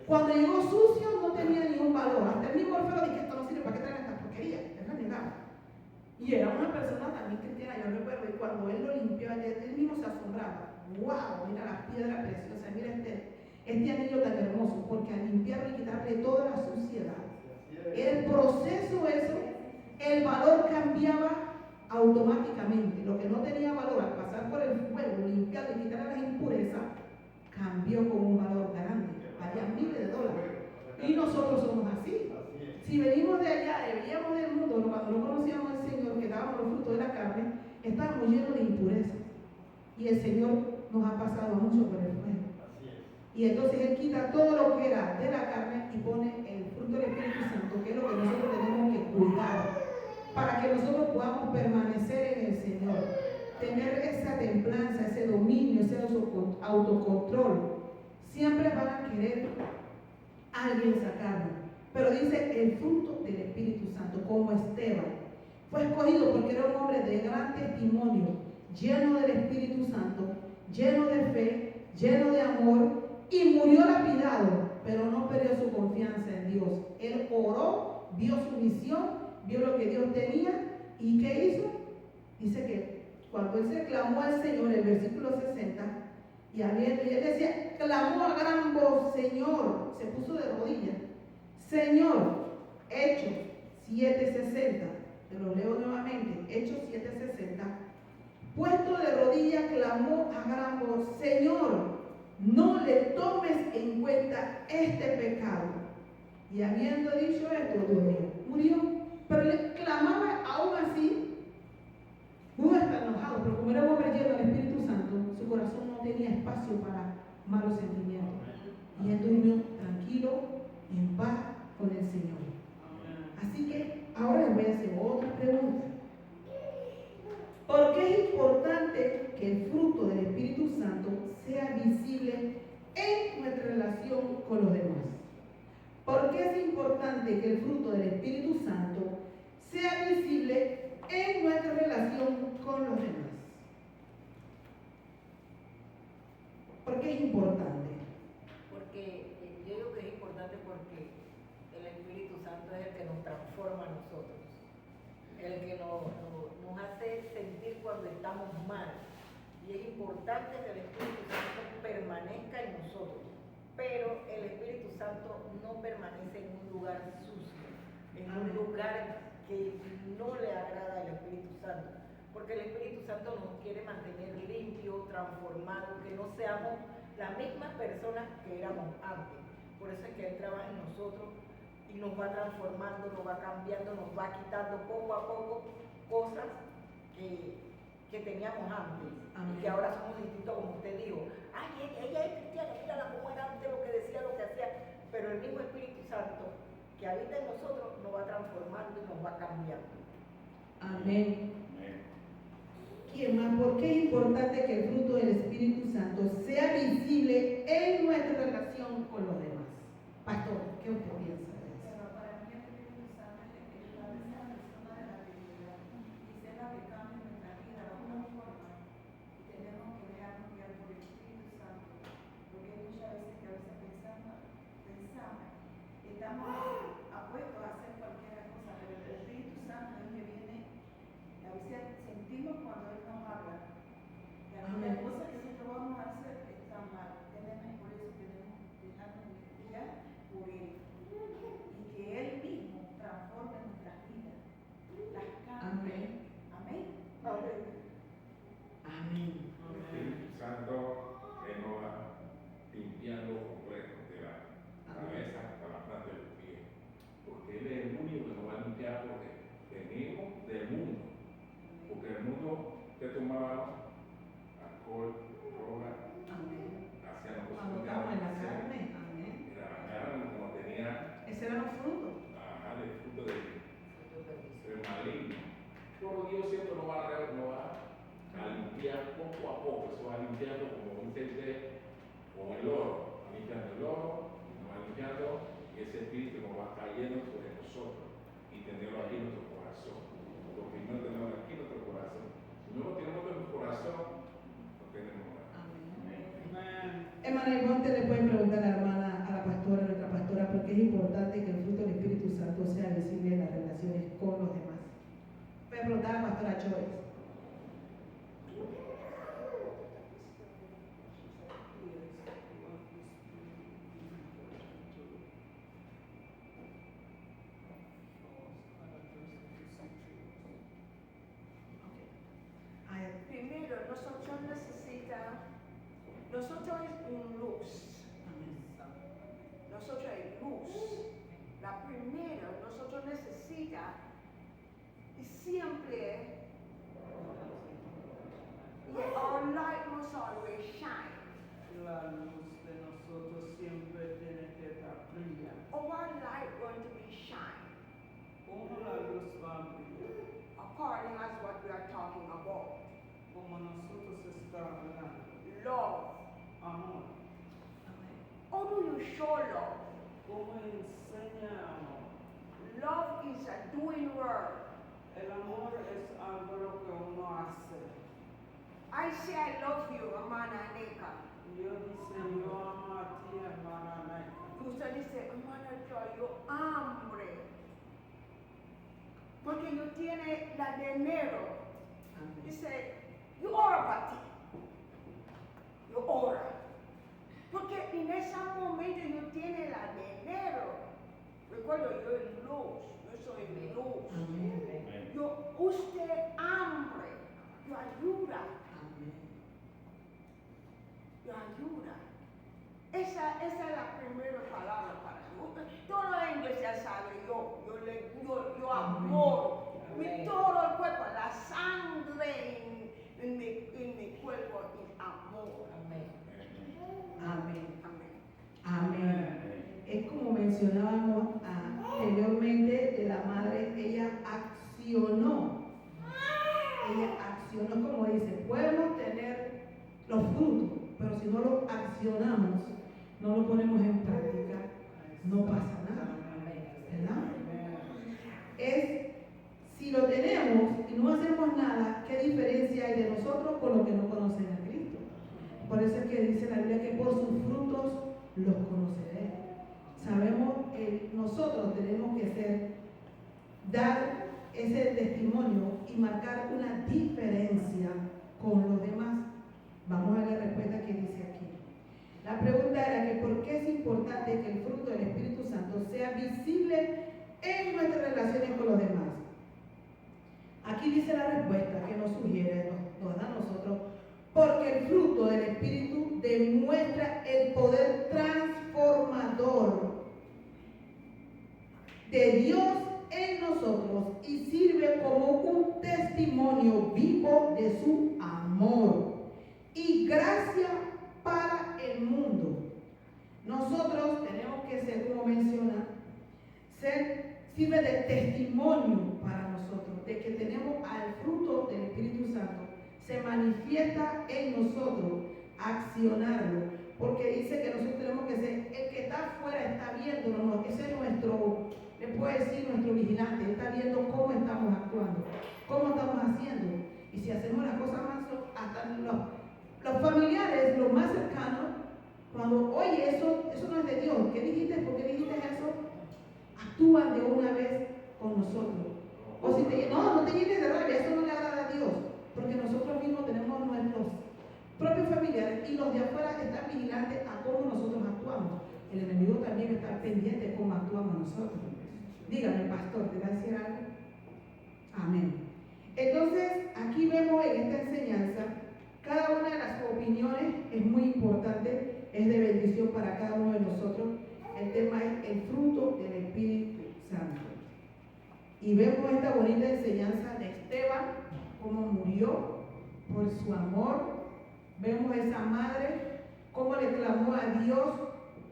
Cuando llegó sucio no tenía ningún valor. Hasta el mismo orfeo dije, esto no sirve, ¿para qué traen esta porquería? Es renegado. Y era una persona también cristiana, yo recuerdo, y cuando él lo limpió, él mismo se asombraba. ¡Wow! Mira la piedra preciosa, mira este anillo tan hermoso, porque al limpiarlo y quitarle toda la suciedad, el proceso el valor cambiaba automáticamente. Lo que no tenía valor al pasar por el fuego, limpiarlo y quitarle las impurezas, cambió con un valor grande, valía miles de dólares. Y nosotros somos así. Si venimos de allá, veíamos del mundo, cuando no conocíamos al Señor, que dábamos los frutos de la carne, estábamos llenos de impurezas. Y el Señor nos ha pasado mucho por el fuego. Y entonces Él quita todo lo que era de la carne y pone el fruto del Espíritu Santo, que es lo que nosotros tenemos que cuidar, para que nosotros podamos permanecer en el Señor, tener esa templanza, ese dominio, ese autocontrol. Siempre van a querer alguien sacarlo, pero dice el fruto del Espíritu Santo, como Esteban. Fue escogido porque era un hombre de gran testimonio, lleno del Espíritu Santo, lleno de fe, lleno de amor y murió lapidado, pero no perdió su confianza en Dios. Él oró, vio su visión, vio lo que Dios tenía y ¿qué hizo? Dice que cuando él se clamó al Señor, el versículo 60, y él decía, clamó a gran voz, Señor, se puso de rodillas, Señor, Hechos 7:60, te lo leo nuevamente, Hechos 7:60, puesto de rodillas clamó a gran voz, Señor, no le tomes en cuenta este pecado. Y habiendo dicho esto, Dios mío, murió. Pero le clamaba aún así. Uno está enojado, pero como era un hombre lleno del Espíritu Santo, su corazón no tenía espacio para malos sentimientos. Y él durmió tranquilo, en paz con el Señor. Así que ahora les voy a hacer otra pregunta. ¿Por qué es importante que el fruto del Espíritu Santo sea visible en nuestra relación con los demás? ¿Por qué es importante que el fruto del Espíritu Santo sea visible en nuestra relación con los demás? ¿Por qué es importante? Porque yo digo que es importante porque el Espíritu Santo es el que nos transforma a nosotros, el que nos hace sentir cuando estamos mal. Y es importante que el Espíritu Santo permanezca en nosotros, pero el Espíritu Santo no permanece en un lugar sucio, en un lugar que no le agrada al Espíritu Santo, porque el Espíritu Santo nos quiere mantener limpios, transformados, que no seamos las mismas personas que éramos antes. Por eso es que Él trabaja en nosotros y nos va transformando, nos va cambiando, nos va quitando poco a poco cosas que teníamos antes. Amén. Y que ahora somos distintos, como usted dijo. Ay, ella es cristiana, mírala cómo era antes, lo que decía, lo que hacía. Pero el mismo Espíritu Santo que habita en nosotros nos va transformando y nos va cambiando. Amén. ¿Quién más? ¿Por qué es importante que el fruto del Espíritu Santo sea visible en nuestra relación con los demás? Pastor, ¿qué usted piensa de eso? Pero para mí el Espíritu Santo es la persona de la Biblia y ser la que cambia nuestra vida de alguna forma. Y tenemos que dejarnos guiar por el Espíritu Santo, porque hay muchas veces que a veces pensamos, estamos apuestos a hacer cualquier cosa, pero el Espíritu Santo es el que viene, a veces sentimos cuando Él nos habla. Y a veces las cosas que nosotros vamos a hacer están mal. Por eso tenemos que dejarnos guiar por Él. Y que Él mismo transforme nuestras vidas, las cambie. Amén. Amén. Amén. El Espíritu Santo que nos va limpiando completo de la cabeza hasta la planta de los pies, porque Él es el único que nos va a limpiar porque venimos del mundo, porque el mundo te tomaba alcohol, droga, hacían cosas Cuando estamos en la carne, amén. era la carne como tenía, Ese era los frutos. el fruto del maligno. Pero Dios siempre nos va a limpiar poco a poco, se va limpiando como un tente con el oro, va limpiando el oro, nos va limpiando y ese espíritu nos va cayendo sobre nosotros y tenerlo aquí en nuestro corazón. Porque no tenemos aquí en nuestro corazón. Si no lo tenemos en nuestro corazón, no tenemos nada. Amén. Hermana Ivonne, le pueden preguntar a la hermana, a la pastora, a nuestra pastora, porque es importante que el fruto del Espíritu Santo sea visible en las relaciones con los demás. Voy a preguntar a la pastora Joyce. Primero, nosotros es un luz. Nosotros es luz. La primera, nosotros necesitamos y siempre, our light must always shine. La luz de nosotros siempre tiene que estar brillando. Our light going to be shine. ¿Cómo la luz va a brillar? According as what we are talking about. Como nosotros estamos hablando. Love. Amor. How do you show love? ¿Cómo enseña amor? Love is a doing word. El amor es algo lo que uno hace. I say I love you, hermana, tiene la de enero, Amén. dice, yo oro para ti. Yo oro. Porque en ese momento yo tiene la de enero. Recuerdo, yo en luz, yo soy en luz. Amén. Yo, usted hambre, yo ayuda, Amén. yo ayuda. Esa es la primera palabra para mí. Todo en iglesia sabe, yo amor. Amén. Todo el cuerpo, la sangre en mi cuerpo es amor. Amén. Amén. Amén. Amén. Es como mencionábamos anteriormente de la madre, ella accionó. Ella accionó, como dice, podemos tener los frutos, pero si no los accionamos, no lo ponemos en práctica, no pasa nada. ¿Verdad? Es, si lo tenemos y no hacemos nada, ¿qué diferencia hay de nosotros con los que no conocen a Cristo? Por eso es que dice la Biblia que por sus frutos los conoceré. Sabemos que nosotros tenemos que dar ese testimonio y marcar una diferencia con los demás. Vamos a ver la respuesta que dice aquí. La pregunta era que por qué es importante que el fruto del Espíritu Santo sea visible en nuestras relaciones con los demás. Aquí dice la respuesta que nos sugiere, nos da a nosotros, porque el fruto del Espíritu demuestra el poder transformador de Dios en nosotros y sirve como un testimonio vivo de su amor y gracia para el mundo. Nosotros tenemos que ser, como menciona, sirve de testimonio para nosotros, de que tenemos al fruto del Espíritu Santo, se manifiesta en nosotros, accionarlo, porque dice que nosotros tenemos que ser, el que está afuera está viéndonos, ese es nuestro, le puedo decir, nuestro vigilante, está viendo cómo estamos actuando, cómo estamos haciendo, y si hacemos las cosas más, hasta los familiares, los más cercanos, cuando, oye, eso no es de Dios, ¿qué dijiste? ¿Por qué dijiste eso? Actúan de una vez con nosotros. O si no te llenes de rabia, eso no le agrada a Dios, porque nosotros mismos tenemos nuestros propios familiares y los de afuera están vigilantes a cómo nosotros actuamos. El enemigo también está pendiente de cómo actuamos nosotros. Dígame, pastor, ¿te va a decir algo? Amén. Entonces, aquí vemos en esta enseñanza, cada una de las opiniones es muy importante, es de bendición para cada uno de nosotros. El tema es el fruto del Espíritu Santo. Y vemos esta bonita enseñanza de Esteban, cómo murió por su amor. Vemos esa madre, cómo le clamó a Dios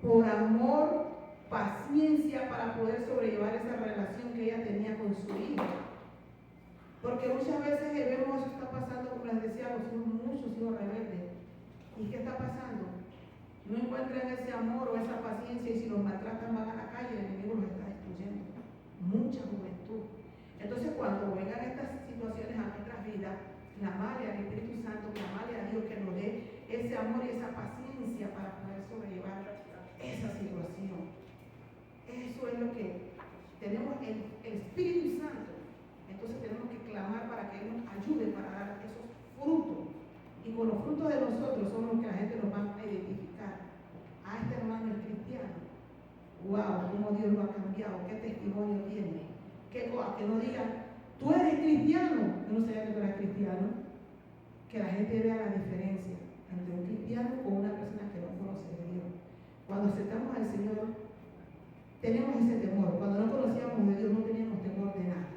por amor, paciencia para poder sobrellevar esa relación que ella tenía con su hijo. Porque muchas veces vemos eso está pasando, como les decía, muchos hijos rebeldes. ¿Y qué está pasando? No encuentran ese amor o esa paciencia y si los maltratan van a la calle, el enemigo los está destruyendo. Mucha juventud. Entonces cuando vengan estas situaciones a nuestras vidas, clamarle al Espíritu Santo, clamarle a Dios que nos dé ese amor y esa paciencia para poder sobrellevar esa situación. Eso es lo que tenemos, el Espíritu Santo. Entonces tenemos que clamar para que Él nos ayude para dar esos frutos. Y con los frutos de nosotros son los que la gente nos va a identificar. Ah, este hermano es cristiano. Wow, cómo Dios lo ha cambiado, qué testimonio tiene. Que no digan, tú eres cristiano. Yo no sabía que tú eras cristiano. Que la gente vea la diferencia entre un cristiano o una persona que no conoce de Dios. Cuando aceptamos al Señor, tenemos ese temor. Cuando no conocíamos de Dios, no teníamos temor de nada.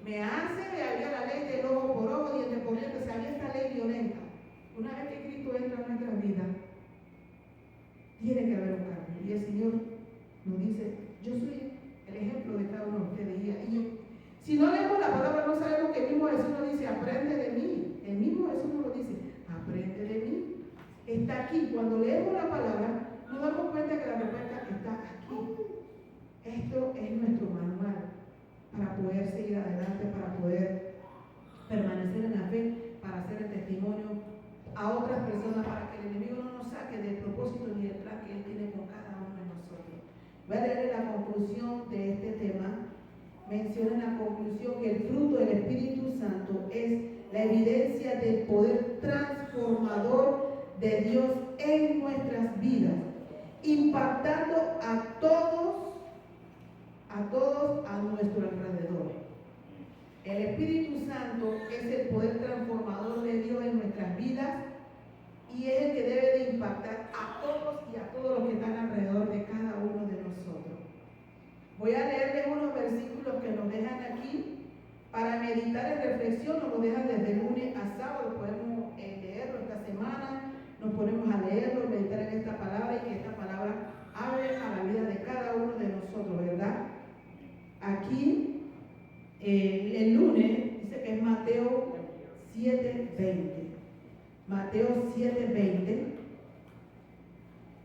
Había la ley del ojo por ojo, diente por diente, había esta ley violenta. Una vez que Cristo entra en nuestra vida, tiene que haber un cambio. Y el Señor nos dice, yo soy el ejemplo de cada uno de ustedes. Y si no leemos la palabra, no sabemos que el mismo Jesús nos dice, aprende de mí. El mismo Jesús nos lo dice, aprende de mí. Está aquí. Cuando leemos la palabra, nos damos cuenta que la respuesta está aquí. Esto es nuestro manual para poder seguir adelante, para poder permanecer en la fe, para hacer el testimonio a otras personas, para que el enemigo no nos saque del propósito ni del plan que Él tiene con cada uno de nosotros. Voy a leer la conclusión de este tema menciona en la conclusión que el fruto del Espíritu Santo es la evidencia del poder transformador de Dios en nuestras vidas, impactando a todos a nuestro alrededor. El Espíritu Santo es el poder transformador de Dios en nuestras vidas y es el que debe de impactar a todos y a todos los que están alrededor de cada uno de nosotros. Voy a leerles unos versículos que nos dejan aquí para meditar en reflexión. Nos lo dejan desde lunes a sábado. Podemos leerlo esta semana, nos ponemos a leerlo, meditar en esta palabra y que esta palabra hable a la vida de cada uno de nosotros, ¿verdad? Aquí, el lunes, dice que es Mateo 7:20. Mateo 7:20.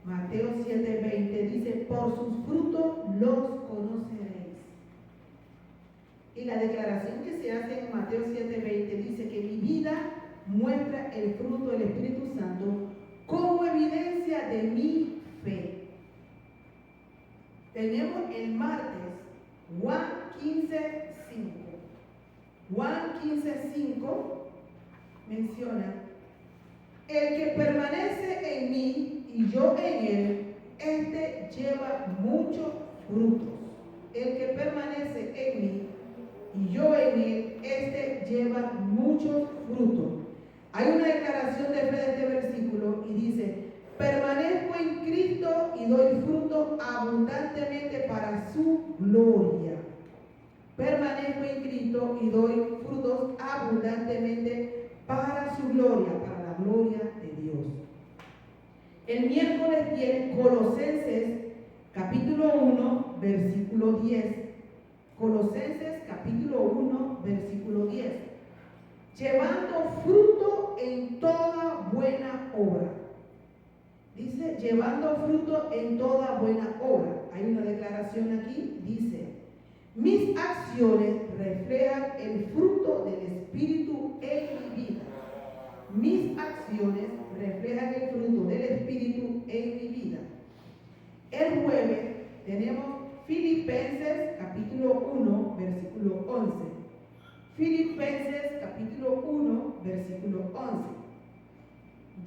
Mateo 7:20 dice, por sus frutos los conoceréis. Y la declaración que se hace en Mateo 7:20 dice que mi vida muestra el fruto del Espíritu Santo como evidencia de mi fe. Tenemos el martes Juan 15:5. Juan 15:5 menciona, el que permanece en mí y yo en él, este lleva muchos frutos. El que permanece en mí y yo en él, este lleva muchos frutos. Hay una declaración de fe de este versículo y dice, permanezco en Cristo y doy fruto abundantemente para su gloria. Permanezco en Cristo y doy frutos abundantemente para su gloria, para la gloria de Dios. El miércoles tiene Colosenses capítulo 1, versículo 10. Colosenses capítulo 1, versículo 10. Llevando fruto en toda buena obra. Dice, llevando fruto en toda buena obra. Hay una declaración aquí, dice, mis acciones reflejan el fruto del Espíritu en mi vida. Mis acciones reflejan el fruto del Espíritu en mi vida. El jueves tenemos Filipenses capítulo 1, versículo 11. Filipenses capítulo 1, versículo 11.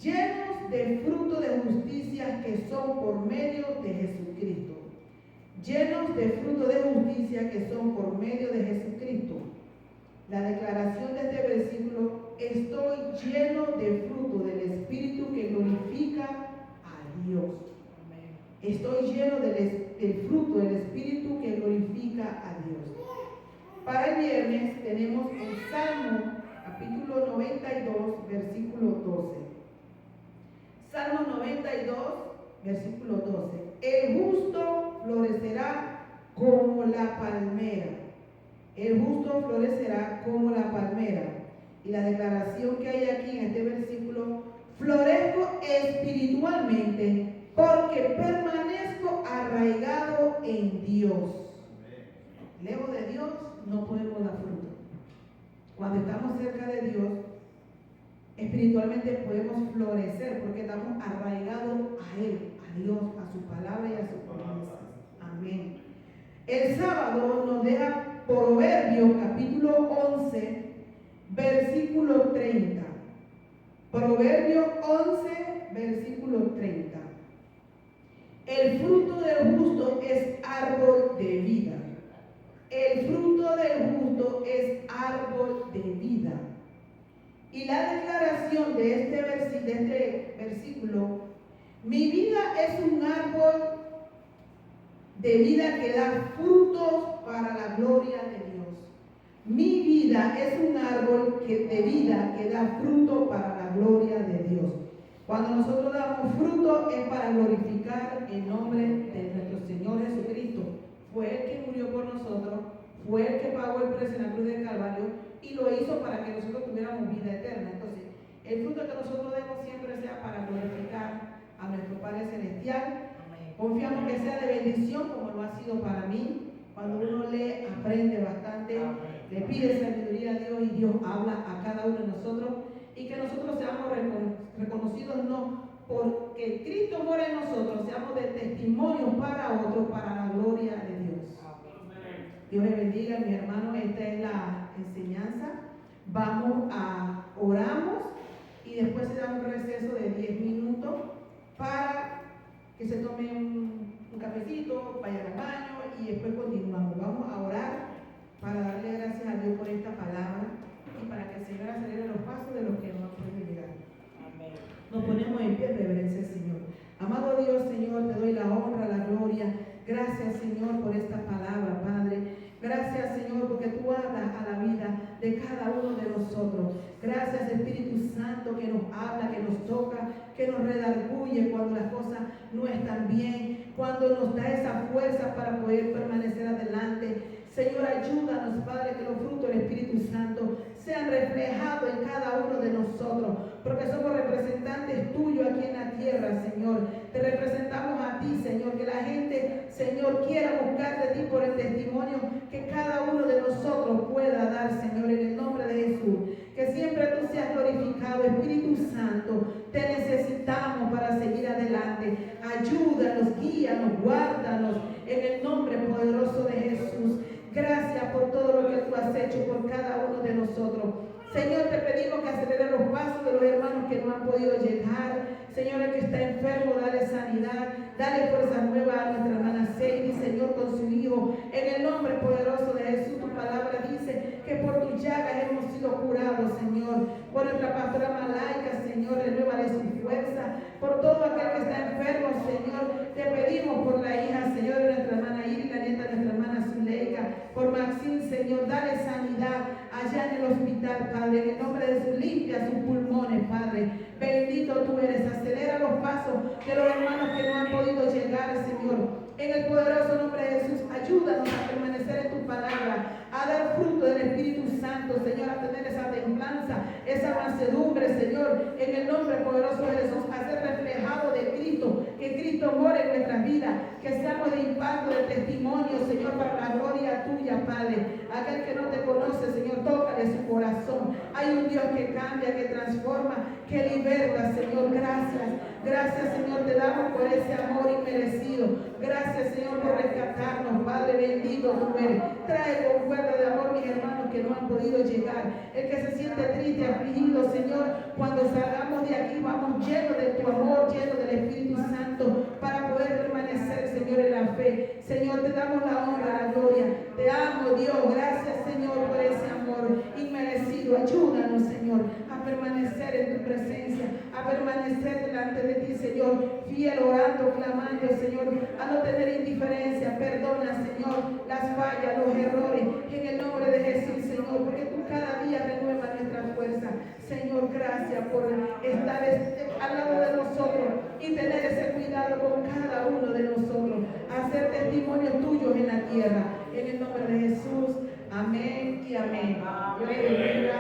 Llenos de fruto de justicia que son por medio de Jesucristo. Llenos de fruto de justicia que son por medio de Jesucristo. La declaración de este versículo, estoy lleno de fruto del Espíritu que glorifica a Dios. Estoy lleno del fruto del Espíritu que glorifica a Dios. Para el viernes tenemos el Salmo capítulo 92, versículo 12. Salmo 92, versículo 12. El justo florecerá como la palmera. El justo florecerá como la palmera. Y la declaración que hay aquí en este versículo, florezco espiritualmente porque permanezco arraigado en Dios. Lejos de Dios no podemos dar fruto. Cuando estamos cerca de Dios, espiritualmente podemos florecer porque estamos arraigados a Él, a Dios, a su palabra y a sus promesas. Amén. El sábado nos deja Proverbios capítulo 11, versículo 30. Proverbios 11, versículo 30. El fruto del justo es árbol de vida. El fruto del justo es árbol de vida. Y la declaración de este versículo, mi vida es un árbol de vida que da frutos para la gloria de Dios. Mi vida es un árbol de vida que da fruto para la gloria de Dios. Cuando nosotros damos fruto es para glorificar el nombre de nuestro Señor Jesucristo. Fue Él que murió por nosotros, fue Él que pagó el precio en la cruz del Calvario y lo hizo para que nosotros tuviéramos vida eterna. Entonces, el fruto que nosotros demos siempre sea para glorificar a nuestro Padre Celestial. Confiamos que sea de bendición como lo ha sido para mí. Cuando uno lee, aprende bastante, le pide sabiduría a Dios y Dios habla a cada uno de nosotros. Y que nosotros seamos reconocidos no porque Cristo mora en nosotros, seamos de testimonio para otros, para la gloria de Dios. Dios les bendiga, mi hermano. Esta es la enseñanza. Vamos a oramos y después se da un receso de 10 minutos para que se tome un cafecito, vayan al baño y después continuamos. Vamos a orar para darle gracias a Dios por esta palabra y para que el Señor acelere los pasos de los que no pueden llegar. Amén. Nos ponemos en pie en reverencia al Señor. Amado Dios, Señor, te doy la honra, la gloria. Gracias, Señor, por esta palabra, Padre. Gracias, Señor, porque tú hablas a la vida de cada uno de nosotros. Gracias, Espíritu Santo, que nos habla, que nos toca, que nos redarguye cuando las cosas no están bien, cuando nos da esa fuerza para poder permanecer adelante. Señor, ayúdanos, Padre, que los frutos del Espíritu Santo sean reflejados en cada uno de nosotros, porque somos representantes tuyos aquí en la tierra, Señor. Te representamos a ti, Señor, que la gente, Señor, quiera buscar de ti por el testimonio que cada uno de nosotros pueda dar, Señor, en el nombre de Jesús. Que siempre tú seas glorificado, Espíritu Santo. Te necesitamos para seguir adelante. Ayúdanos, guíanos, guárdanos en el nombre poderoso de Jesús. Gracias por todo lo que tú has hecho por cada uno de nosotros. Señor, te pedimos que acelere los pasos de los hermanos que no han podido llegar. Señor, el que está enfermo, dale sanidad, dale fuerza nueva a nuestra hermana Sadie, Señor, con su hijo. En el nombre poderoso de Jesús, tu palabra dice que por tus llagas hemos sido curados, Señor. Por nuestra pastora Malaika, Señor, renuévale su fuerza. Por todo aquel que está enfermo, Señor, te pedimos por la hija, Señor, de nuestra hermana Iri, la nieta de nuestra hermana Zuleika, por Maxine, Señor, dale sanidad allá en el hospital, Padre. En el nombre de Jesús, limpia sus pulmones, Padre. Bendito tú eres. Acelera los pasos de los hermanos que no han podido llegar, Señor. En el poderoso nombre de Jesús, ayúdanos a permanecer en tu palabra, a dar fruto del Espíritu Santo, Señor, a tener esa templanza, esa mansedumbre, Señor, en el nombre poderoso de Jesús, a ser reflejado de Cristo, que Cristo more en nuestras vidas, que seamos de impacto, de testimonio, Señor, para la gloria tuya, Padre. Aquel que no te conoce, Señor, tócale su corazón. Hay un Dios que cambia, que transforma, que liberta, Señor. Gracias, gracias, Señor, te damos por ese amor inmerecido. Gracias, Señor, por rescatarnos, Padre bendito tú eres. Trae con fuerza de amor mis hermanos que no han podido llegar. El que se siente triste, afligido, Señor, cuando salgamos de aquí vamos llenos de tu amor, llenos del Espíritu Santo, para poder permanecer, Señor, en la fe. Señor, te damos la honra, la gloria. Te amo, Dios. Gracias, Señor, por ese amor inmerecido. Ayúdanos, Señor, a permanecer en tu presencia, a permanecer delante de ti, Señor, fiel, orando, clamando, Señor, a no tener indiferencia. Perdona, Señor, las fallas, los errores, en el nombre de Jesús, Señor, porque tú cada día renuevas nuestra fuerza. Señor, gracias por estar al lado de nosotros y tener ese cuidado con cada uno de nosotros, hacer testimonios tuyos en la tierra. En el nombre de Jesús, amén y amén. Dios les bendiga.